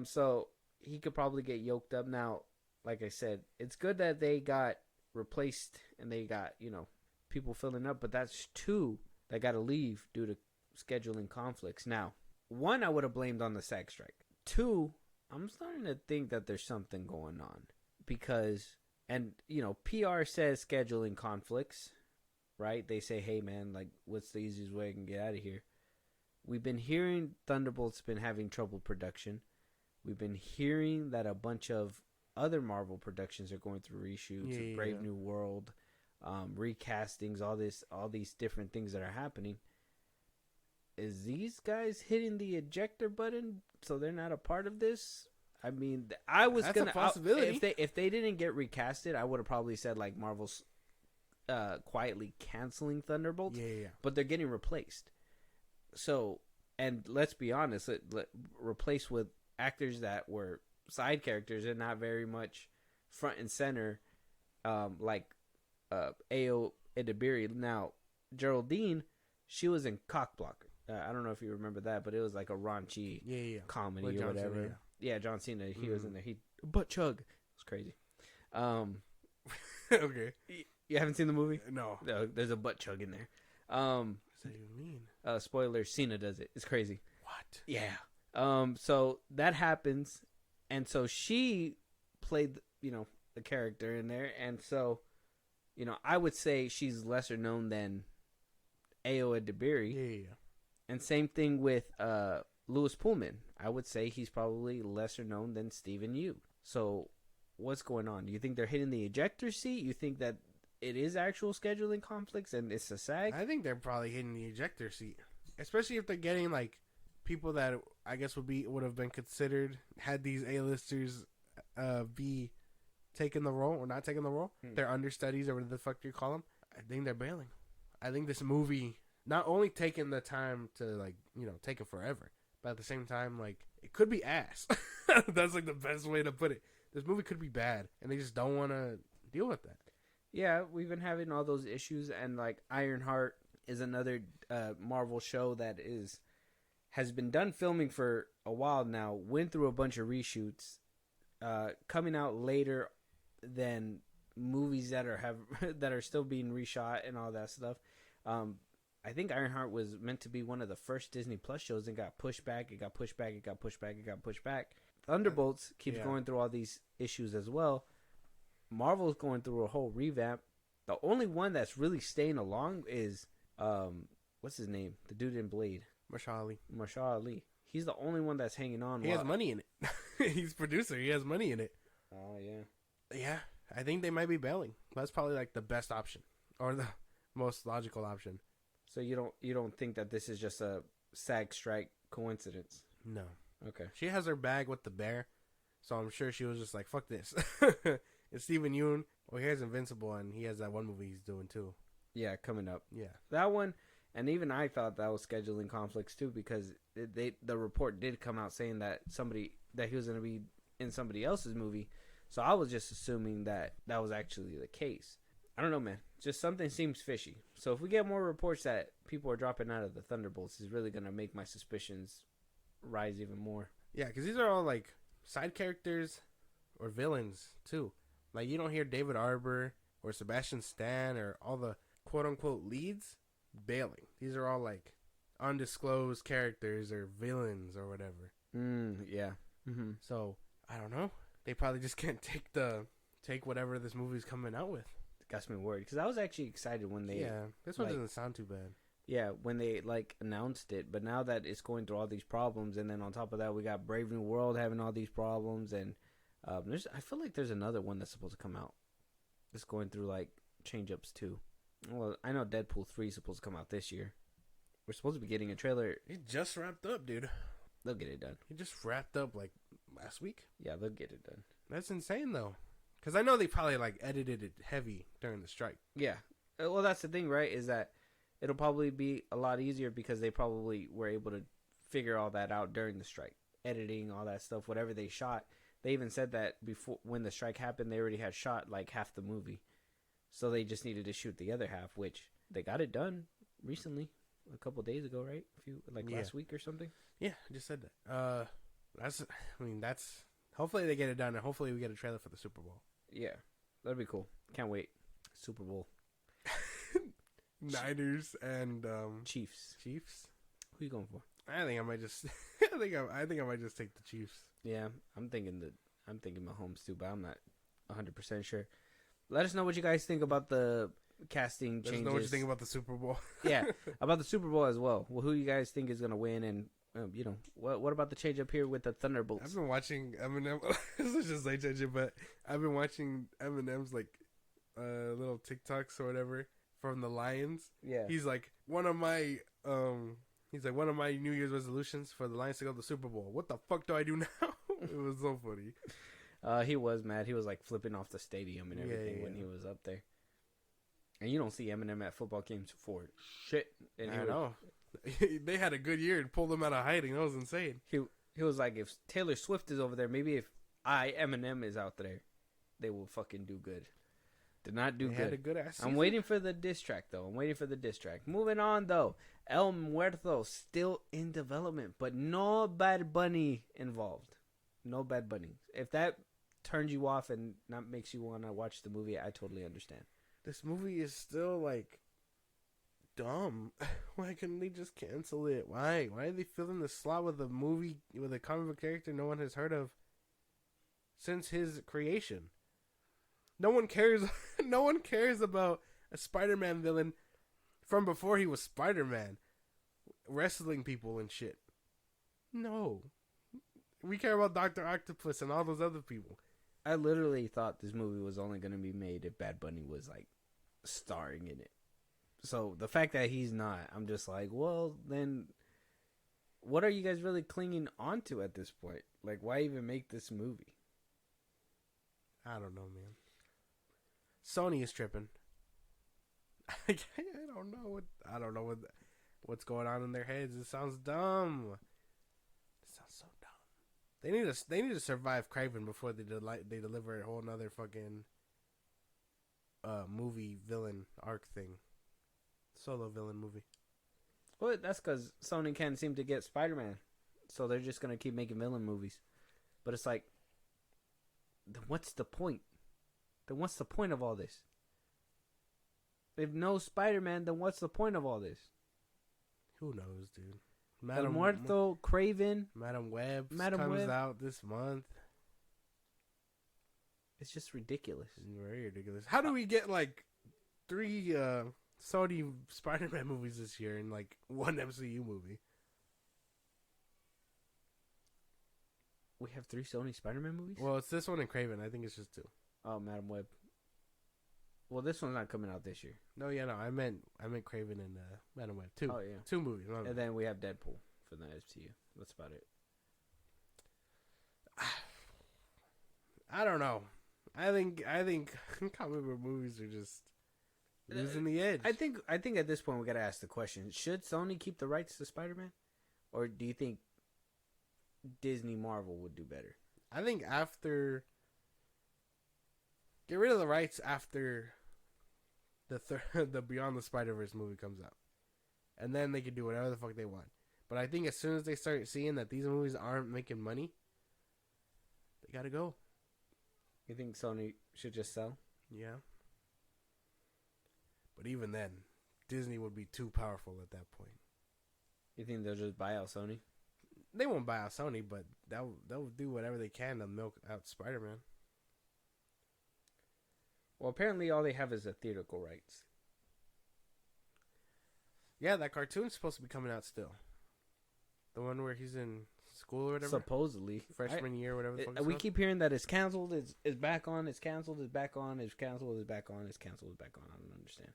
So he could probably get yoked up. Now, like I said, it's good that they got replaced and they got, people filling up, but that's two that got to leave due to scheduling conflicts. Now, one, I would have blamed on the SAG strike. Two, I'm starting to think that there's something going on because, and PR says scheduling conflicts, right? They say, hey man, like, what's the easiest way I can get out of here? We've been hearing Thunderbolt's been having trouble production. We've been hearing that a bunch of other Marvel productions are going through reshoots, Brave New World, recastings, all these different things that are happening. Is these guys hitting the ejector button so they're not a part of this? I mean, That's a possibility. If they didn't get recasted, I would have probably said like Marvel's quietly canceling Thunderbolts. Yeah. But they're getting replaced. So, and let's be honest, replaced with actors that were side characters and not very much front and center, like Ayo Edebiri. Now, Geraldine, she was in Cockblocker. I don't know if you remember that, but it was like a raunchy comedy With or John whatever. Cena, Yeah, John Cena. He was in there. He butt chug. It was crazy. Okay. You haven't seen the movie? No. No, there's a butt chug in there. What does that even mean? Spoiler: Cena does it. It's crazy. What? Yeah. So that happens, and so she played, the character in there, and so, I would say she's lesser known than Ayo Edebiri. Yeah. And same thing with Louis Pullman. I would say he's probably lesser known than Stephen Yu. So what's going on? Do you think they're hitting the ejector seat? You think that it is actual scheduling conflicts and it's a SAG? I think they're probably hitting the ejector seat, especially if they're getting like people that I guess would have been considered had these A-listers be taking the role or not taking the role. They're understudies or whatever the fuck you call them. I think they're bailing. I think this movie not only taking the time to take it forever, but at the same time, like, it could be ass. That's like the best way to put it. This movie could be bad, and they just don't want to deal with that. Yeah, we've been having all those issues, and like Ironheart is another Marvel show that has been done filming for a while now. Went through a bunch of reshoots, coming out later than movies that are still being reshot and all that stuff. I think Ironheart was meant to be one of the first Disney Plus shows and got pushed back. It got pushed back. It got pushed back. It got pushed back. Thunderbolts keeps going through all these issues as well. Marvel's going through a whole revamp. The only one that's really staying along is what's his name? The dude in Blade. Marshall Ali. He's the only one that's hanging on. He has money in it. He's producer. He has money in it. Oh yeah. Yeah, I think they might be bailing. That's probably like the best option or the most logical option. So you don't think that this is just a SAG strike coincidence? No. Okay. She has her bag with the bear, so I'm sure she was just like, "Fuck this." It's Steven Yeun. Well, here's Invincible, and he has that one movie he's doing too. Yeah, coming up. Yeah, that one, and even I thought that was scheduling conflicts too, because the report did come out saying that he was going to be in somebody else's movie, so I was just assuming that was actually the case. I don't know, man. Just something seems fishy. So if we get more reports that people are dropping out of the Thunderbolts, is really going to make my suspicions rise even more. Yeah, because these are all like side characters or villains too. Like, you don't hear David Arbor or Sebastian Stan or all the quote-unquote leads bailing. These are all, like, undisclosed characters or villains or whatever. Yeah. Mm-hmm. So, I don't know. They probably just can't take whatever this movie's coming out with. It got me worried, because I was actually excited when they... Yeah, this one doesn't sound too bad. Yeah, when they, like, announced it. But now that it's going through all these problems, and then on top of that, we got Brave New World having all these problems, and... I feel like there's another one that's supposed to come out. It's going through like change-ups too. Well, I know Deadpool 3 is supposed to come out this year. We're supposed to be getting a trailer. It just wrapped up, dude. They'll get it done. It just wrapped up like last week. Yeah, they'll get it done. That's insane though, because I know they probably like edited it heavy during the strike. Yeah. Well, that's the thing, right? Is that it'll probably be a lot easier because they probably were able to figure all that out during the strike, editing all that stuff, whatever they shot. They even said that before, when the strike happened, they already had shot like half the movie. So they just needed to shoot the other half, which they got it done recently, a couple of days ago, right? Last week or something. Yeah, I just said that. That's hopefully they get it done, and hopefully we get a trailer for the Super Bowl. Yeah, that'd be cool. Can't wait. Super Bowl. Niners and Chiefs. Who you going for? I think I might just. I think I might just take the Chiefs. Yeah, I'm thinking Mahomes too, but I'm not 100% sure. Let us know what you guys think about the casting changes. Let us know what you think about the Super Bowl. Yeah, about the Super Bowl as well. Well, who you guys think is gonna win, and what about the change up here with the Thunderbolts? I've been watching Eminem. This is just like changing, but I've been watching Eminem's like little TikToks or whatever from the Lions. Yeah, he's like one of my one of my New Year's resolutions for the Lions to go to the Super Bowl. What the fuck do I do now? It was so funny. He was mad. He was like flipping off the stadium and everything when he was up there. And you don't see Eminem at football games for shit. And I know. They had a good year and pulled him out of hiding. That was insane. He was like, if Taylor Swift is over there, maybe if Eminem is out there, they will fucking do good. Did not do good. Had a good ass season. I'm waiting for the diss track, though. Moving on, though. El Muerto still in development, but no Bad Bunny involved. No Bad Bunny. If that turns you off and not makes you want to watch the movie, I totally understand. This movie is still, like, dumb. Why couldn't they just cancel it? Why? Why are they filling the slot with a movie, with a comic book character no one has heard of since his creation? No one cares. No one cares about a Spider-Man villain from before he was Spider-Man, wrestling people and shit. No, we care about Dr. Octopus and all those other people. I literally thought this movie was only going to be made if Bad Bunny was like starring in it. So the fact that he's not, I'm just like, well, then what are you guys really clinging onto at this point? Like, why even make this movie? I don't know, man. Sony is tripping. I don't know what's going on in their heads. It sounds dumb. They need to survive Kraven before they deliver a whole nother fucking movie villain arc thing. Solo villain movie. Well, that's because Sony can't seem to get Spider-Man, so they're just gonna keep making villain movies. But it's like, then what's the point? Then what's the point of all this? If no Spider-Man, then what's the point of all this? Who knows, dude? El Muerto, Craven, Madam Web Madam comes Web. out this month. It's just ridiculous. Very ridiculous. How do we get like 3 Sony Spider-Man movies this year and like 1 MCU movie? We have 3 Sony Spider-Man movies? Well, it's this one and Craven. I think it's just 2. Oh, Madam Web. Well, this one's not coming out this year. No, yeah, no. I meant Craven and Madam Web. 2. Oh, yeah. 2 movies. And then we have Deadpool for the MCU. That's about it. I don't know. I think comic book movies are just losing the edge. I think at this point we gotta ask the question: should Sony keep the rights to Spider-Man, or do you think Disney Marvel would do better? I think after get rid of the rights after the Beyond the Spider-Verse movie comes out, and then they can do whatever the fuck they want. But I think as soon as they start seeing that these movies aren't making money, they gotta go. You think Sony should just sell? Yeah. But even then, Disney would be too powerful at that point. You think they'll just buy out Sony? They won't buy out Sony, but they'll do whatever they can to milk out Spider-Man. Well, apparently all they have is the theatrical rights. Yeah, that cartoon's supposed to be coming out still. The one where he's in school or whatever. Supposedly. Freshman year, whatever the fuck we keep hearing that it's canceled, it's back on, it's canceled, it's back on, it's canceled, it's back on, it's canceled, it's back on. I don't understand.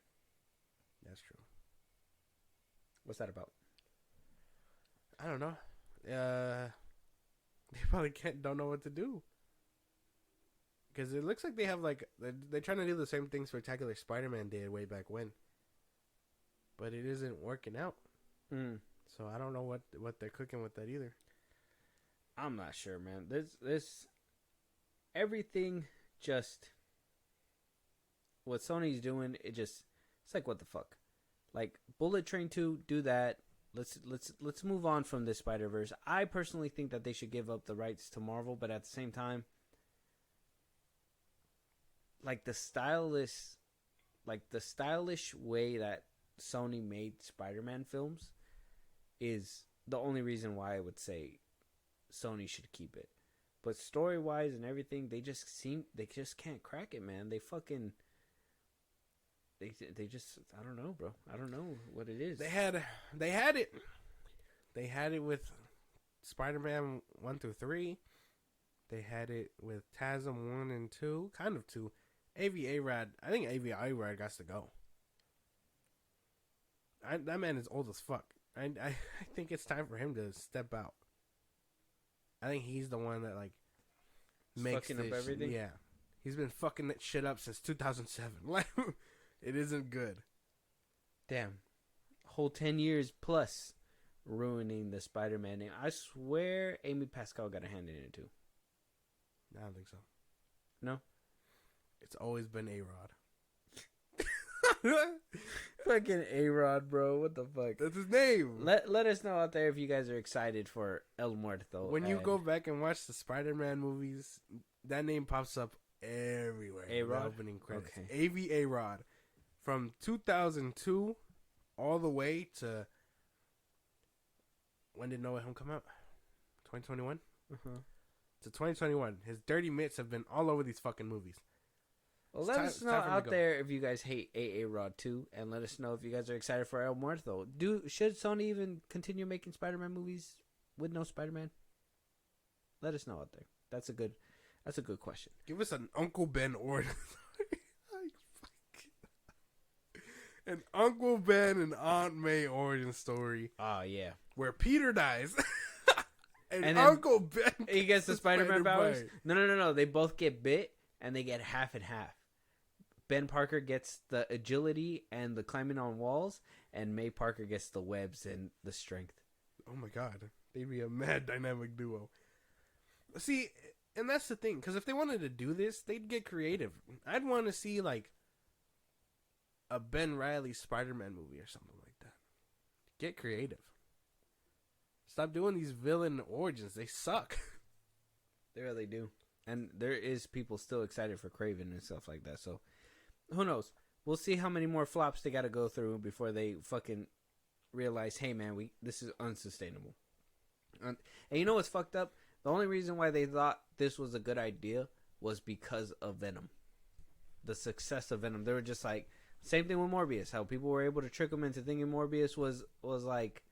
That's true. What's that about? I don't know. They probably don't know what to do. Because it looks like they have like they're trying to do the same thing Spectacular Spider-Man did way back when. But it isn't working out. So I don't know what they're cooking with that either. I'm not sure, man. This everything just what Sony's doing, it's like what the fuck. Like Bullet Train 2, do that. Let's move on from this Spider-Verse. I personally think that they should give up the rights to Marvel, but at the same time, like the stylish way that Sony made Spider-Man films is the only reason why I would say Sony should keep it. But story-wise and everything, they just can't crack it, man. They fucking they just I don't know, bro. I don't know what it is. They had it. They had it with Spider-Man 1 through 3. They had it with TASM 1 and 2, kind of 2. Arad, I think Arad got to go. That man is old as fuck. I think it's time for him to step out. I think he's the one that like makes fucking up everything. Yeah, he's been fucking that shit up since 2007. Like, it isn't good. Damn, whole 10 years plus ruining the Spider-Man name. I swear, Amy Pascal got a hand in it too. I don't think so. No, it's always been A-Rod. Fucking A-Rod, bro. What the fuck? That's his name. Let us know out there if you guys are excited for El Muerto. When you go back and watch the Spider-Man movies, that name pops up everywhere. A-Rod? Opening credits. Okay. A.V. A-Rod. From 2002 all the way to... When did No Way Home come out? 2021? Uh-huh. To 2021. His dirty mitts have been all over these fucking movies. Well, let us know out there if you guys hate A-Rod too, and let us know if you guys are excited for El Muerto. Should Sony even continue making Spider-Man movies with no Spider-Man? Let us know out there. That's a good question. Give us an Uncle Ben origin story. An Uncle Ben and Aunt May origin story. Oh yeah, where Peter dies. and then Uncle Ben he gets the Spider-Man powers. No. They both get bit, and they get half and half. Ben Parker gets the agility and the climbing on walls, and May Parker gets the webs and the strength. Oh my god. They'd be a mad dynamic duo. See, and that's the thing, because if they wanted to do this, they'd get creative. I'd want to see like a Ben Reilly Spider-Man movie or something like that. Get creative. Stop doing these villain origins. They suck. They really do. And there is people still excited for Kraven and stuff like that. So, who knows? We'll see how many more flops they got to go through before they fucking realize, hey, man, this is unsustainable. And you know what's fucked up? The only reason why they thought this was a good idea was because of Venom. The success of Venom. They were just like, same thing with Morbius. How people were able to trick them into thinking Morbius was like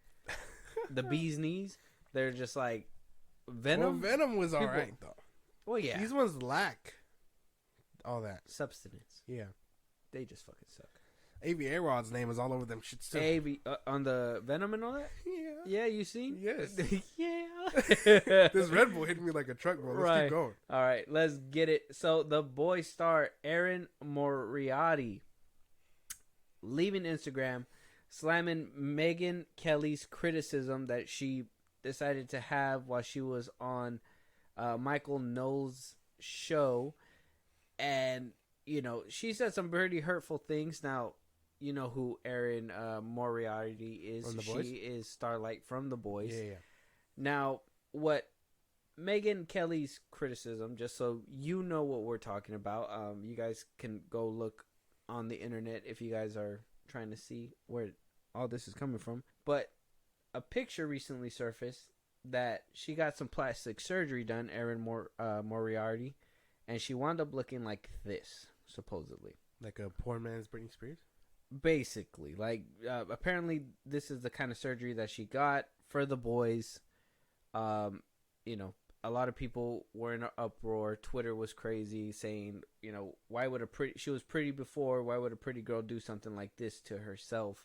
the bee's knees. They're just like, Venom? Well, Venom was alright, though. Well, yeah. These ones lack all that. Substance. Yeah. They just fucking suck. A.V. Arod's name is all over them shits, too. A.V. On the Venom and all that? Yeah. Yeah, you seen? Yes. Yeah. This Red Bull hit me like a truck, bro. Let's keep going. All right, let's get it. So, The Boys star Erin Moriarty leaving Instagram, slamming Megyn Kelly's criticism that she decided to have while she was on Michael Knowles' show. And, you know, she said some pretty hurtful things. Now, you know who Erin Moriarty is. From The Boys? She is Starlight from The Boys. Yeah. Now, what Megyn Kelly's criticism, just so you know what we're talking about, you guys can go look on the internet if you guys are trying to see where all this is coming from. But a picture recently surfaced that she got some plastic surgery done, Erin Moriarty, and she wound up looking like this, supposedly. Like a poor man's Britney Spears? Basically. Like, apparently this is the kind of surgery that she got for The Boys. You know, a lot of people were in an uproar. Twitter was crazy, saying, you know, she was pretty before, why would a pretty girl do something like this to herself?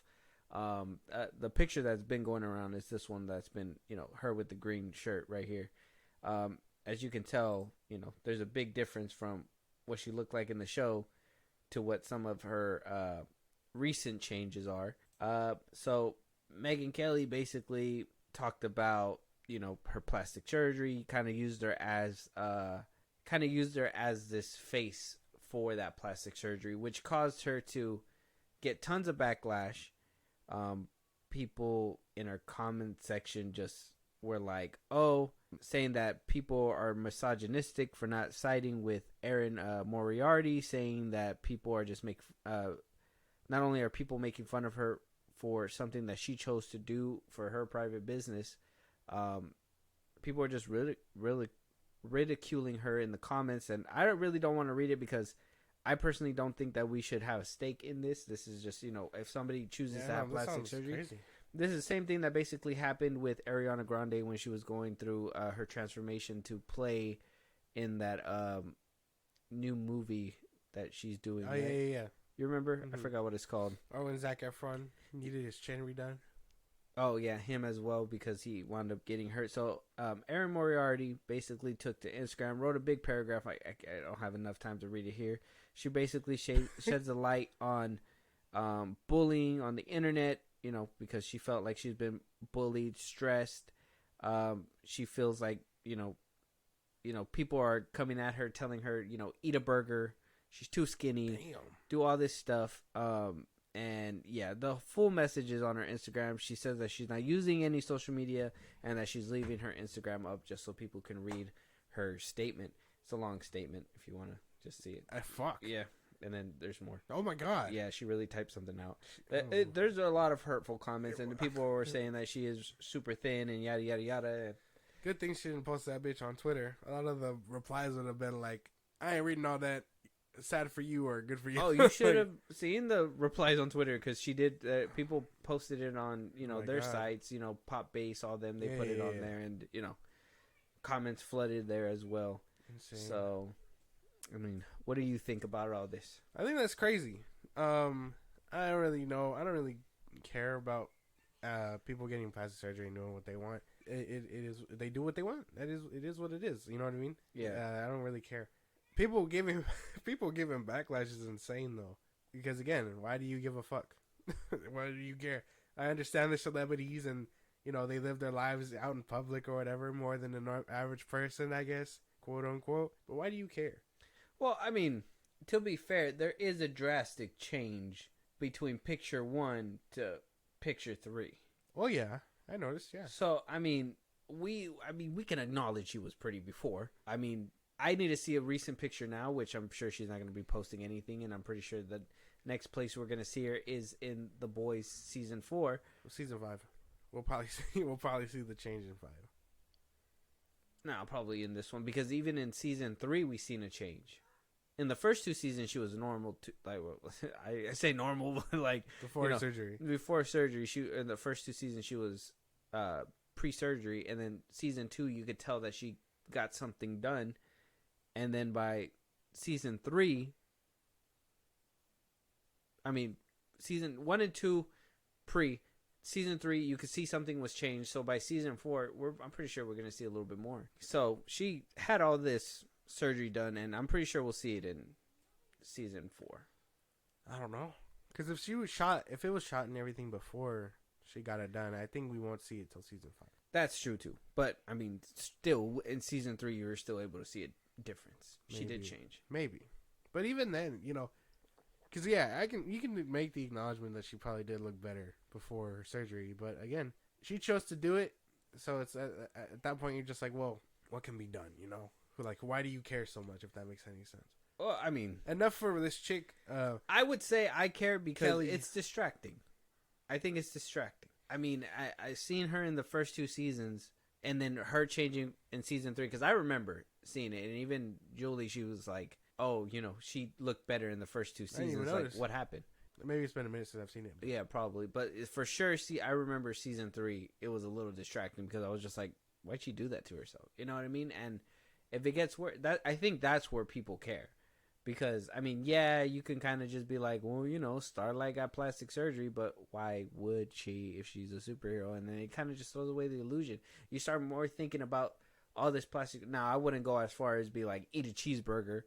The picture that's been going around is this one that's been, you know, her with the green shirt right here. As you can tell, you know, there's a big difference from what she looked like in the show to what some of her recent changes are. So Megyn Kelly basically talked about, you know, her plastic surgery, kind of used her as this face for that plastic surgery, which caused her to get tons of backlash. People in her comment section just were like, saying that people are misogynistic for not siding with Erin Moriarty, saying that people are just not only are people making fun of her for something that she chose to do for her private business, people are just really ridiculing her in the comments. And I really don't want to read it because I personally don't think that we should have a stake in this. This is just, you know, if somebody chooses to have plastic surgery. Crazy. This is the same thing that basically happened with Ariana Grande when she was going through her transformation to play in that new movie that she's doing. Oh, right? yeah. You remember? Mm-hmm. I forgot what it's called. Oh, and Zac Efron needed his chin redone. Oh, yeah, him as well, because he wound up getting hurt. So, Erin Moriarty basically took to Instagram, wrote a big paragraph. I don't have enough time to read it here. She basically sheds a light on bullying on the internet, you know, because she felt like she's been bullied, stressed. She feels like, you know, people are coming at her, telling her, you know, eat a burger. She's too skinny. Damn. Do all this stuff. And yeah, the full message is on her Instagram. She says that she's not using any social media and that she's leaving her Instagram up just so people can read her statement. It's a long statement if you want to just see it. Fuck. Yeah. And then there's more. Oh my God. Yeah, she really typed something out. There's a lot of hurtful comments, and the people were saying that she is super thin and yada, yada, yada. Good thing she didn't post that bitch on Twitter. A lot of the replies would have been like, I ain't reading all that. Sad for you or good for you. Oh, you should have seen the replies on Twitter because she did. People posted it on, you know, their sites. You know, Pop Base, all them. They put it on there, and you know, comments flooded there as well. Insane. So, I mean, what do you think about all this? I think that's crazy. I don't really know. I don't really care about people getting plastic surgery and doing what they want. It is they do what they want. It is what it is. You know what I mean? Yeah. I don't really care. People giving backlash is insane though. Because again, why do you give a fuck? Why do you care? I understand the celebrities and they live their lives out in public or whatever more than an average person, I guess, quote unquote. But why do you care? Well, I mean, to be fair, there is a drastic change between picture 1 to picture 3. Well, yeah, I noticed, yeah. So, I mean, we can acknowledge she was pretty before. I mean, I need to see a recent picture now, which I'm sure she's not going to be posting anything, and I'm pretty sure the next place we're going to see her is in The Boys season 4. Season 5. We'll probably see the change in 5. No, probably in this one, because even in season 3 we seen a change. In the first 2 seasons she was normal I say normal, but like before surgery. Before surgery, she in the first 2 seasons she was pre-surgery, and then season 2 you could tell that she got something done, and then by season 3, I mean season 1 and 2 season 3 you could see something was changed. So by season 4 I'm pretty sure we're going to see a little bit more. So she had all this surgery done, and I'm pretty sure we'll see it in season 4. I don't know, because if it was shot and everything before she got it done, I think we won't see it till season 5. That's true too, but I mean, still in season 3 you were still able to see a difference. She did change, maybe, but even then, because yeah, you can make the acknowledgement that she probably did look better before her surgery, but again, she chose to do it, so it's at that point you're just like, well, what can be done, Like, why do you care so much, if that makes any sense? Well, I mean, enough for this chick. I would say I care because Kelly. It's distracting. I think it's distracting. I mean, I seen her in the first 2 seasons, and then her changing in season 3, because I remember seeing it, and even Julie, she was like, oh, she looked better in the first 2 seasons. Like, what happened? Maybe it's been a minute since I've seen it. Yeah, probably. But for sure, I remember season 3, it was a little distracting, because I was just like, why'd she do that to herself? You know what I mean? And if it gets worse, I think that's where people care. Because, I mean, yeah, you can kind of just be like, well, Starlight got plastic surgery, but why would she if she's a superhero? And then it kind of just throws away the illusion. You start more thinking about all this plastic. Now, I wouldn't go as far as be like, eat a cheeseburger.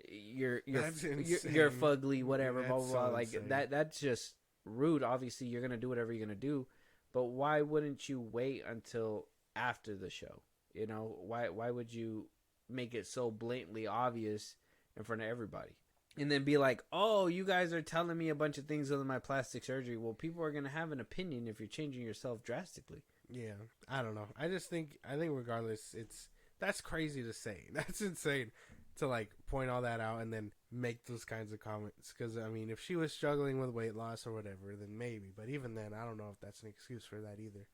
You're fugly, whatever, blah, blah, blah. Like, that's just rude. Obviously, you're going to do whatever you're going to do. But why wouldn't you wait until after the show? Why would you make it so blatantly obvious in front of everybody, and then be like, oh, you guys are telling me a bunch of things other than my plastic surgery? Well, people are going to have an opinion if you're changing yourself drastically. Yeah, I don't know. I think regardless, that's crazy to say. That's insane to like point all that out and then make those kinds of comments. Because I mean, if she was struggling with weight loss or whatever, then maybe. But even then, I don't know if that's an excuse for that either.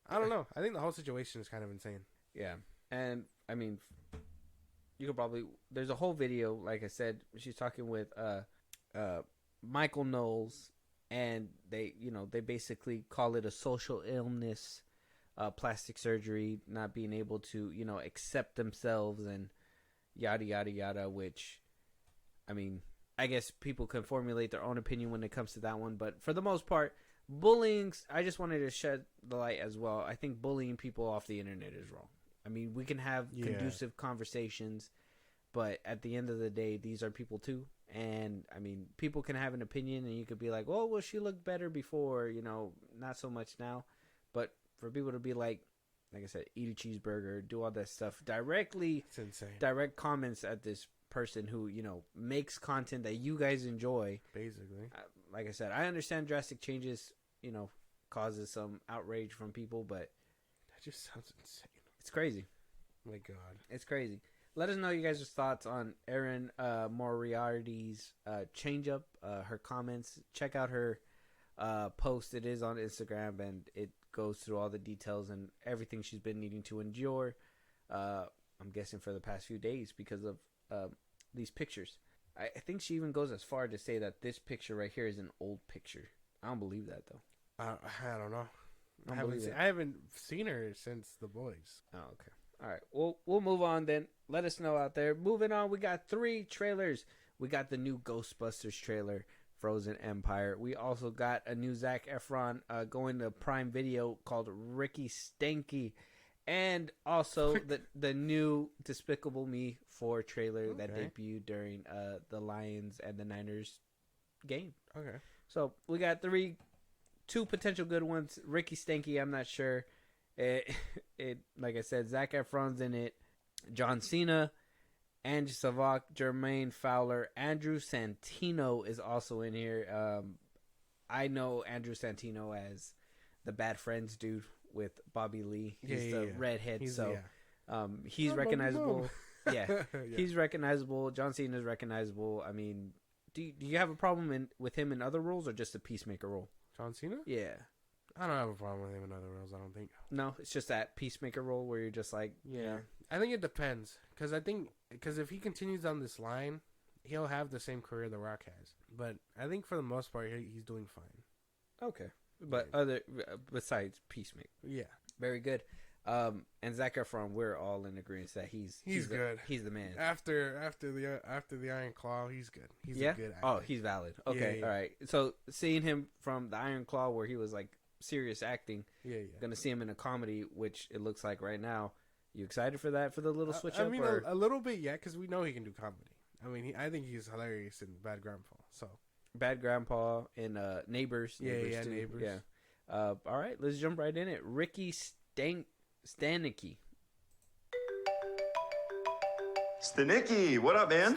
I don't know. I think the whole situation is kind of insane. Yeah, and I mean, you could probably, there's a whole video, like I said, she's talking with Michael Knowles, and they basically call it a social illness, plastic surgery, not being able to accept themselves, and yada yada yada. Which, I mean, I guess people can formulate their own opinion when it comes to that one, but for the most part, bullying, I just wanted to shed the light as well. I think bullying people off the internet is wrong. I mean, we can have conducive conversations, but at the end of the day, these are people too. And, I mean, people can have an opinion, and you could be like, oh, well, she looked better before, not so much now. But for people to be like I said, eat a cheeseburger, do all that stuff, direct comments at this person who, makes content that you guys enjoy. Basically. Like I said, I understand drastic changes, causes some outrage from people, but that just sounds insane. It's crazy. My God. It's crazy. Let us know you guys' thoughts on Erin Moriarty's change up, her comments. Check out her post. It is on Instagram, and it goes through all the details and everything she's been needing to endure. I'm guessing for the past few days because of these pictures. I think she even goes as far to say that this picture right here is an old picture. I don't believe that, though. I don't know. I haven't seen her since The Boys. Oh, okay. All right. We'll move on then. Let us know out there. Moving on, we got 3 trailers. We got the new Ghostbusters trailer, Frozen Empire. We also got a new Zac Efron going to Prime Video called Ricky Stanky. And also the new Despicable Me 4 trailer that debuted during the Lions and the Niners game. Okay. So we got 2 potential good ones. Ricky Stanky, I'm not sure It like I said, Zac Efron's in it. John Cena, Angie Savak, Jermaine Fowler, Andrew Santino is also in here. I know Andrew Santino as the Bad Friends dude with Bobby Lee. He's the redhead, he's recognizable. Yeah, he's recognizable. John Cena is recognizable. I mean, do you have a problem with him in other roles or just a Peacemaker role? John Cena? Yeah. I don't have a problem with him in other roles, I don't think. No, it's just that Peacemaker role where you're just like... Yeah. I think it depends. Because if he continues on this line, he'll have the same career The Rock has. But I think for the most part, he's doing fine. Okay. But besides Peacemaker. Yeah. Very good. And Zac Efron, we're all in agreement that he's good. He's the man. After the Iron Claw, he's good. He's a good actor. Oh, he's valid. Okay, all right. So seeing him from the Iron Claw, where he was like serious acting, gonna see him in a comedy, which it looks like right now. You excited for that? For the little switch up? I mean, a little bit, yeah, because we know he can do comedy. I mean, I think he's hilarious in Bad Grandpa. So Bad Grandpa and Neighbors. Neighbors. Yeah. All right, let's jump right in it. Ricky Stanicki. Stanicki, what up, man?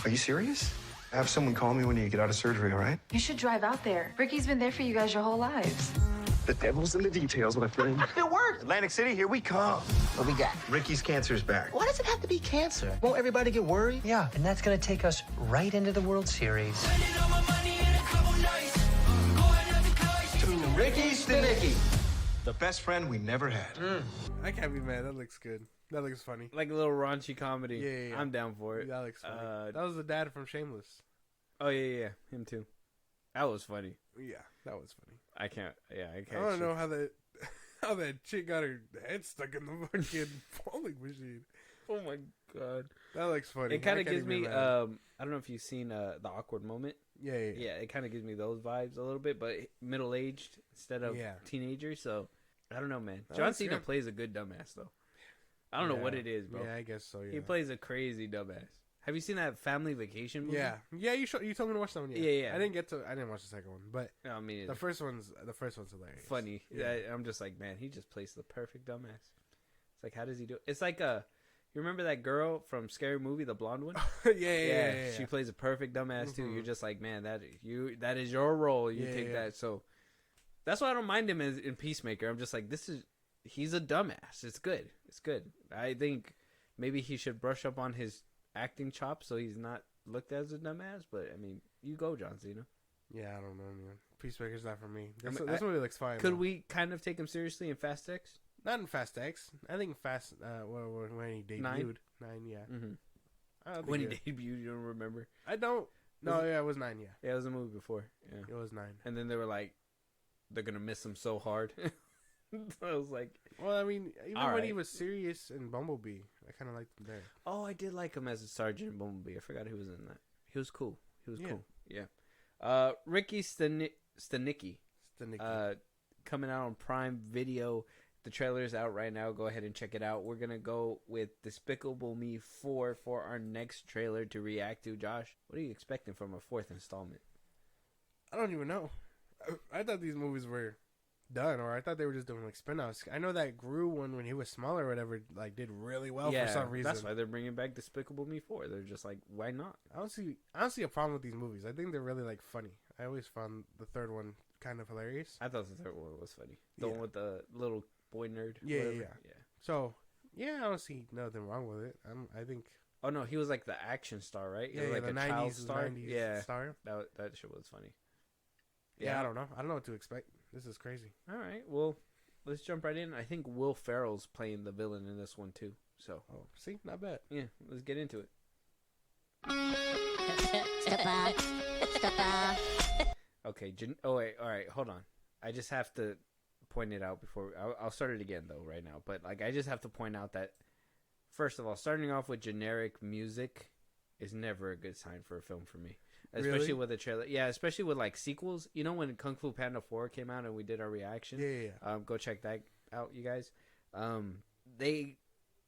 Are you serious? Have someone call me when you get out of surgery, all right? You should drive out there. Ricky's been there for you guys your whole lives. The devil's in the details, my friend. It worked. Atlantic City, here we come. What we got? Ricky's cancer's back. Why does it have to be cancer? Won't everybody get worried? Yeah, and that's going to take us right into the World Series. To Ricky Stanicki, the best friend we never had. I can't be mad. That looks good. That looks funny. Like a little raunchy comedy. Yeah. I'm down for it. That looks funny. That was the dad from Shameless. Oh, yeah. Him too. That was funny. Yeah, that was funny. I can't. I don't know how that chick got her head stuck in the fucking bowling machine. Oh my god, that looks funny. It kind of gives me. I don't know if you've seen the Awkward Moment. Yeah. It kind of gives me those vibes a little bit, but middle aged instead of teenager. So I don't know, man. John Cena plays a good dumbass though. I don't know what it is, bro. Yeah, I guess so. Yeah, he plays a crazy dumbass. Have you seen that Family Vacation movie? Yeah. You told me to watch that one. Yeah. I didn't watch the second one, but I mean, the first one's hilarious. Funny. Yeah. I'm just like, man, he just plays the perfect dumbass. It's like, how does he do it? It's like you remember that girl from Scary Movie, the blonde one? yeah. She plays a perfect dumbass too. You're just like, man, that is your role. You take that. So that's why I don't mind him in Peacemaker. I'm just like, he's a dumbass. It's good. I think maybe he should brush up on his acting chops so he's not looked as a dumbass. But I mean, you go, John Cena. Yeah, I don't know, man. Peacemaker's not for me. This movie looks fine. Could we kind of take him seriously in Fast X? Not in Fast X. I think Fast. When he debuted, 9, yeah. Mm-hmm. When he debuted, you don't remember? I don't. No, it was 9. Yeah, it was a movie before. Yeah, it was 9. And then they were like, they're gonna miss him so hard. I was like, well, I mean, even when he was serious in Bumblebee, I kind of liked him there. Oh, I did like him as a sergeant in Bumblebee. I forgot he was in that. He was cool. Cool. Yeah. Ricky Stanicki. Coming out on Prime Video. The trailer is out right now. Go ahead and check it out. We're going to go with Despicable Me 4 for our next trailer to react to. Josh, what are you expecting from a fourth installment? I don't even know. I thought these movies were done, or I thought they were just doing like spin-offs. I know that Gru one, when he was smaller or whatever, like did really well for some reason. That's why they're bringing back Despicable Me 4. They're just like, why not? I don't see a problem with these movies. I think they're really like funny. I always found the third one kind of hilarious. I thought the third one was funny. The one with the little boy nerd. Yeah. So I don't see nothing wrong with it. I think. Oh no, he was like the action star, right? He was like the a 90s, child star. 90s star. That shit was funny. Yeah, I don't know. I don't know what to expect. This is crazy. All right, well, let's jump right in. I think Will Ferrell's playing the villain in this one too. So, see, not bad. Yeah, let's get into it. Okay. All right. Hold on. I just have to point it out before I'll start it again though right now. But like, I just have to point out that first of all, starting off with generic music is never a good sign for a film for me. Especially with a trailer. Yeah, especially with like sequels. You know when Kung Fu Panda 4 came out and we did our reaction? Yeah. Go check that out, you guys.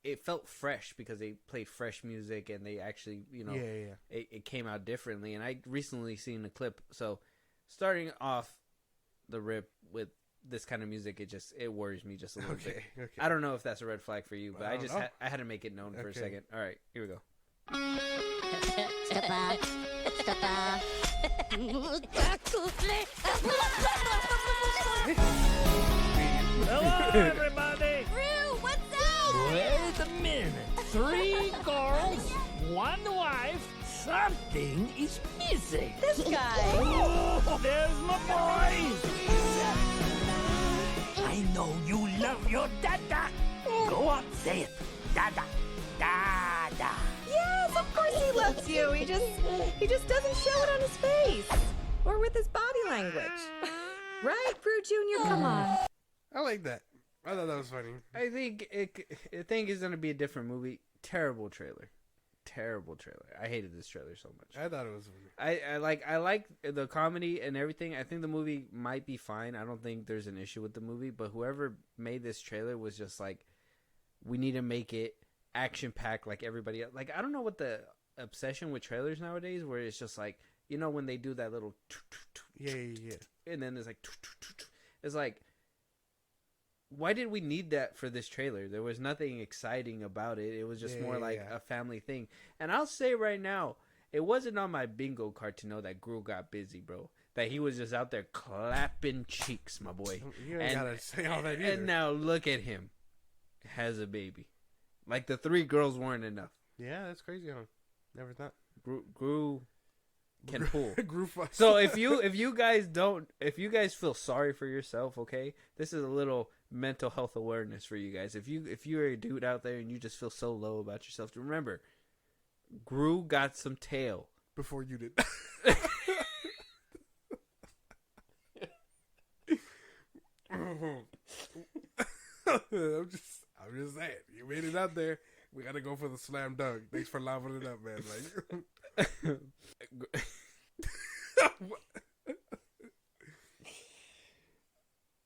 It felt fresh because they played fresh music and they actually, it came out differently. And I recently seen a clip. So starting off the rip with this kind of music, it worries me just a little bit. Okay. I don't know if that's a red flag for you, but I I don't just know. I had to make it known for a second. All right, here we go. Step up. Step up. Hello, everybody. Rue, what's up? Wait a minute. 3 girls, 1 wife. Something is missing. This guy. Oh, there's my boys. I know you love your dada. Go on, say it. Dada. Dada. Yes, of course he loves you. He just doesn't show it on his face or with his body language. Right, Prue Jr.? Come on. I like that. I thought that was funny. I think it's gonna be a different movie. Terrible trailer. I hated this trailer so much. I thought it was funny. I like the comedy and everything. I think the movie might be fine. I don't think there's an issue with the movie, but whoever made this trailer was just like, we need to make it action packed like everybody else. Like, I don't know what the obsession with trailers nowadays, where it's just like, you know, when they do that little Yeah. and then there's like it's like, why did we need that for this trailer? There was nothing exciting about it. It was just more like a family thing. And I'll say right now, it wasn't on my bingo card to know that Gru got busy, bro. That he was just out there clapping cheeks, my boy. You ain't gotta say all that either. And now look at him. Has a baby. Like, the 3 girls weren't enough. Yeah, that's crazy, huh? Never thought. Gru can pull. Gru fucks. So if you guys feel sorry for yourself, okay, this is a little mental health awareness for you guys. If you're a dude out there and you just feel so low about yourself, remember, Gru got some tail Before you did. I'm just saying. You made it out there. We gotta go for the slam dunk. Thanks for lobbing it up, man. Like,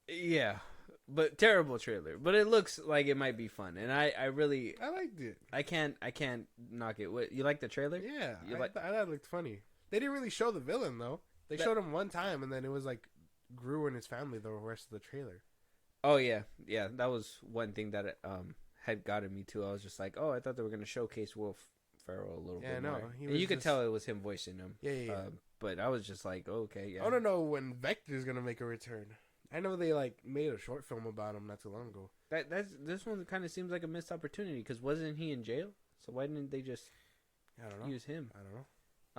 yeah, but terrible trailer. But it looks like it might be fun, and I liked it. I can't knock it. What, you like the trailer? Yeah, You I like- thought it looked funny. They didn't really show the villain though. They showed him one time, and then it was like Gru and his family the rest of the trailer. Oh yeah. That was one thing that had gotten me too. I was just like, oh, I thought they were gonna showcase Will Ferrell a little bit no, more. he And was you could just- tell it was him voicing him. Yeah. But I was just like, okay, yeah. I don't know when Vector's gonna make a return. I know they like made a short film about him not too long ago. This one kind of seems like a missed opportunity, because wasn't he in jail? So why didn't they just I don't know. use him? I don't know.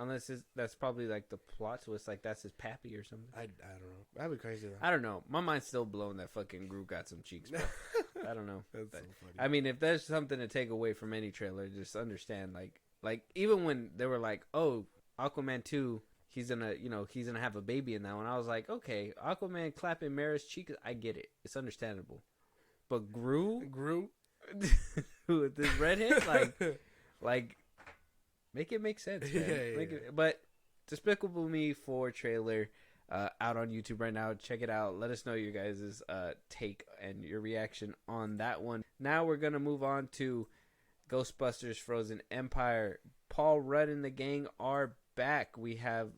Unless that's probably like the plot twist, like that's his pappy or something. I don't know. That'd be crazy though. I don't know. My mind's still blown that fucking Gru got some cheeks, bro. I don't know. That's so funny. I mean, if there's something to take away from any trailer, just understand, like even when they were like, oh, Aquaman 2, he's gonna have a baby in that one. I was like, okay, Aquaman clapping Mara's cheek, I get it. It's understandable. But Gru with this redhead, like make it make sense, man. Yeah. But Despicable Me 4 trailer out on YouTube right now. Check it out. Let us know your guys' take and your reaction on that one. Now we're gonna move on to Ghostbusters Frozen Empire. Paul Rudd and the gang are back. We have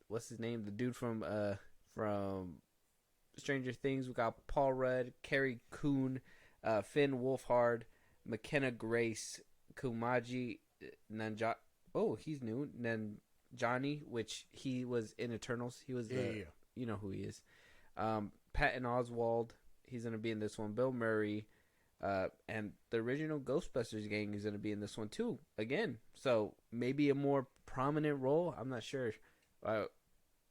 what's his name? The dude from Stranger Things. We got Paul Rudd, Carrie Coon, Finn Wolfhard, McKenna Grace, Kumaji Nanja. Oh, he's new. Nanjani, which he was in Eternals. He was you know who he is. Patton Oswalt. He's gonna be in this one. Bill Murray. And the original Ghostbusters gang is going to be in this one too, again. So maybe a more prominent role. I'm not sure.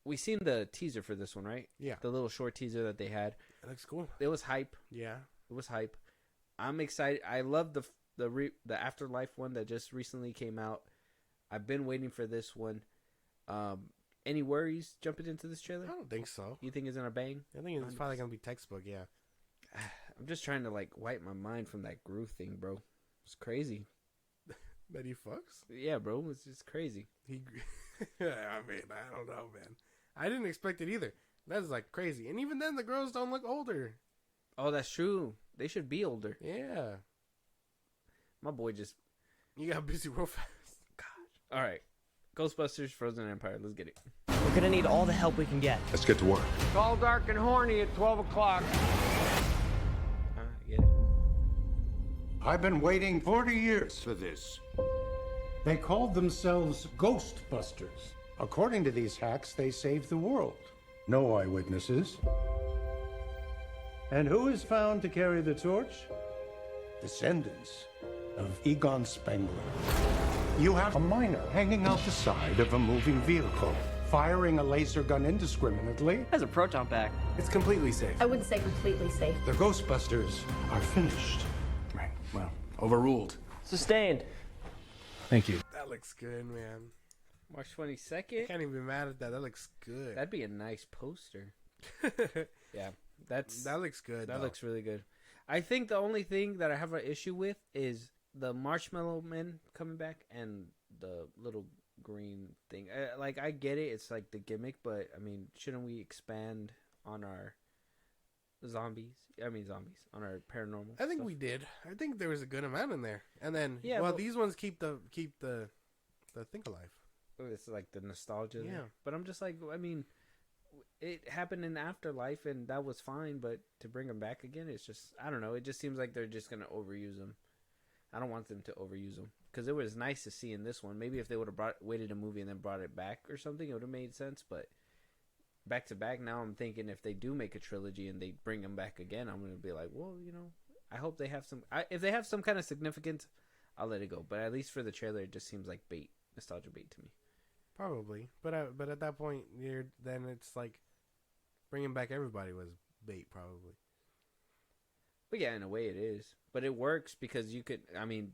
We seen the teaser for this one, right? Yeah. The little short teaser that they had. It looks cool. It was hype. Yeah. It was hype. I'm excited. I love the Afterlife one that just recently came out. I've been waiting for this one. Any worries jumping into this trailer? I don't think so. You think it's gonna bang? I think it's probably gonna be textbook. Yeah. I'm just trying to wipe my mind from that Gru thing, bro. It's crazy. That he fucks? Yeah, bro. It's just crazy. I mean, I don't know, man. I didn't expect it either. That's crazy. And even then, the girls don't look older. Oh, that's true. They should be older. Yeah. My boy just... You got busy real fast. God. All right. Ghostbusters Frozen Empire. Let's get it. We're gonna need all the help we can get. Let's get to work. Tall, dark, and horny at 12 o'clock. Get it. I've been waiting 40 years for this. They called themselves Ghostbusters. According to these hacks, they saved the world. No eyewitnesses. And who is found to carry the torch? Descendants of Egon Spengler. You have a miner hanging out the side of a moving vehicle, firing a laser gun indiscriminately. Has a proton pack. It's completely safe. I wouldn't say completely safe. The Ghostbusters are finished. Right. Well, overruled. Sustained. Thank you. That looks good, man. March I 22nd. can't even be mad at that. That looks good. That'd be a nice poster. Yeah, that looks good. That though. looks really good. I think the only thing that I have an issue with is the Marshmallow Men coming back and the little green thing. Like, I get it. It's like the gimmick, but I mean, shouldn't we expand on our zombies? On our paranormal. I think stuff? we did. I think there was a good amount in there, and then Yeah, well, but- these ones keep the thing alive. It's like the nostalgia. Yeah. There. But I'm just like, I mean, it happened in Afterlife, and that was fine. But to bring them back again, it's just, I don't know. It just seems like they're just gonna overuse them. I don't want them to overuse them because it was nice to see in this one. Maybe if they would have waited a movie and then brought it back or something, it would have made sense. But back to back, now I'm thinking if they do make a trilogy and they bring them back again, I'm gonna be like, well, I hope they have some. If they have some kind of significance, I'll let it go. But at least for the trailer, it just seems like bait, nostalgia bait to me. Probably, but at that point, then it's like bringing back everybody was bait, probably. But yeah, in a way it is. But it works because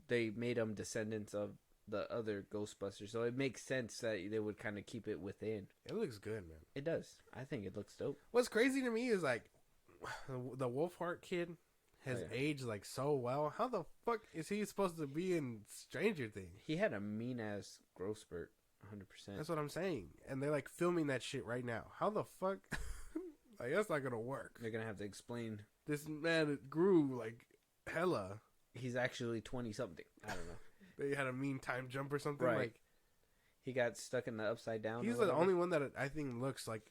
they made them descendants of the other Ghostbusters, so it makes sense that they would kind of keep it within. It looks good, man. It does. I think it looks dope. What's crazy to me is like the Wolfheart kid has aged like so well. How the fuck is he supposed to be in Stranger Things? He had a mean ass growth spurt, 100%. That's what I'm saying, and they're like filming that shit right now. How the fuck? Like, that's not gonna work. They're gonna have to explain. This man grew like hella. He's actually 20 something. I don't know. They had a mean time jump or something. Right. Like, he got stuck in the upside down. he's the only one that I think looks like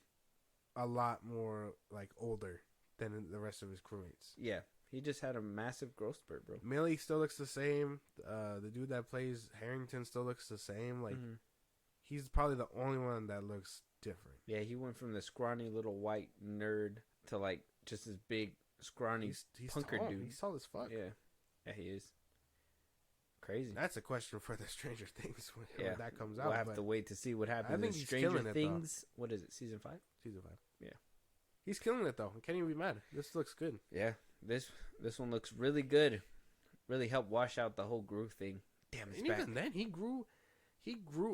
a lot more like older than the rest of his crewmates. Yeah, he just had a massive growth spurt, bro. Millie still looks the same. The dude that plays Harrington still looks the same. Like, he's probably the only one that looks different. Yeah, he went from the scrawny little white nerd to like just this big scrawny He's punker tall. dude. He's tall as fuck. Yeah, he is. Crazy. That's a question for the Stranger Things when that comes out. We'll have to wait to see what happens. I think in he's Stranger killing it, Things. What is it? Season 5? Season 5. Yeah. He's killing it though. I can't even be mad. This looks good. Yeah. This one looks really good. Really helped wash out the whole Gru thing. Damn, it's And back. even then, he grew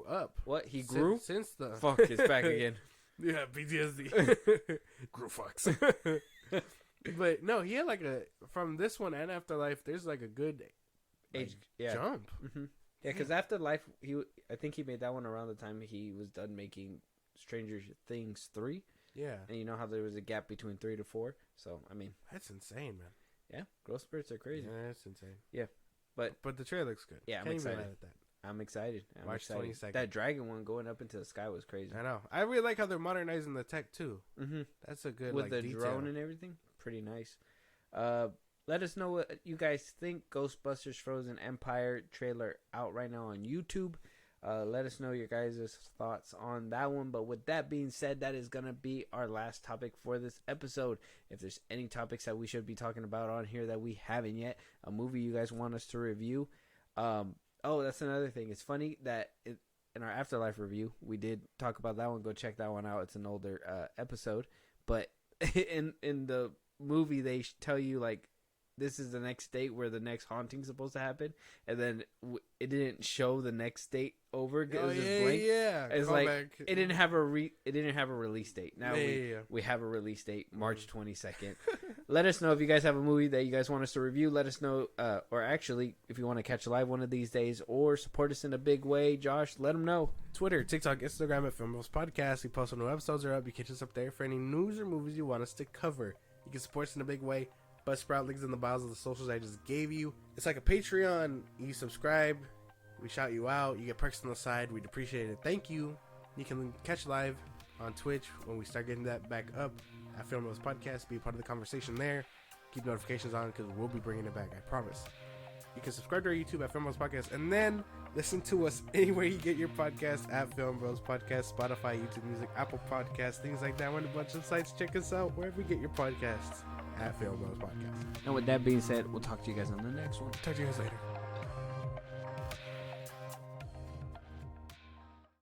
up. What? He grew? Since the Fuck, it's back again. Yeah, PTSD. Grew fucks. But no, he had like from this one and Afterlife, there's like a good Age jump. Mm-hmm. Yeah, because Afterlife, I think he made that one around the time he was done making Stranger Things 3. Yeah. And you know how there was a gap between 3 to 4? So, I mean. That's insane, man. Yeah, growth spurts are crazy. Yeah, that's insane. Yeah. But the trailer looks good. Yeah, I'm Can't excited. even mad at that. I'm excited. March 22nd. That dragon one going up into the sky was crazy. I know. I really like how they're modernizing the tech too. Mm-hmm. That's a good with the detail. drone and everything. Pretty nice. Let us know what you guys think. Ghostbusters Frozen Empire trailer out right now on YouTube. Let us know your guys' thoughts on that one. But with that being said, that is going to be our last topic for this episode. If there's any topics that we should be talking about on here that we haven't yet, a movie you guys want us to review. Oh, that's another thing. It's funny that in our Afterlife review, we did talk about that one. Go check that one out. It's an older episode. But in the movie, they tell you, like, this is the next date where the next haunting's supposed to happen, and then it didn't show the next date over. It was just blank. Yeah. It's Call like back. it didn't have a release date. Now we have a release date, March 22nd. Let us know if you guys have a movie that you guys want us to review. Let us know, or actually, if you want to catch live one of these days or support us in a big way, Josh, let them know. Twitter, TikTok, Instagram at Filmos Podcast. We post when new episodes are up. You catch us up there for any news or movies you want us to cover. You can support us in a big way. Buzzsprout links in the bios of the socials I just gave you. It's like a Patreon. You subscribe, we shout you out. You get perks on the side. We'd appreciate it. Thank you. You can catch live on Twitch when we start getting that back up at Film Rose Podcast. Be a part of the conversation there. Keep notifications on because we'll be bringing it back, I promise. You can subscribe to our YouTube at Film Bros Podcast and then listen to us anywhere you get your podcast at Film Bros Podcast, Spotify, YouTube Music, Apple Podcasts, things like that. Went a bunch of sites. Check us out wherever you get your podcasts at Film Bros Podcast. And with that being said, we'll talk to you guys on the next one. Talk to you guys later.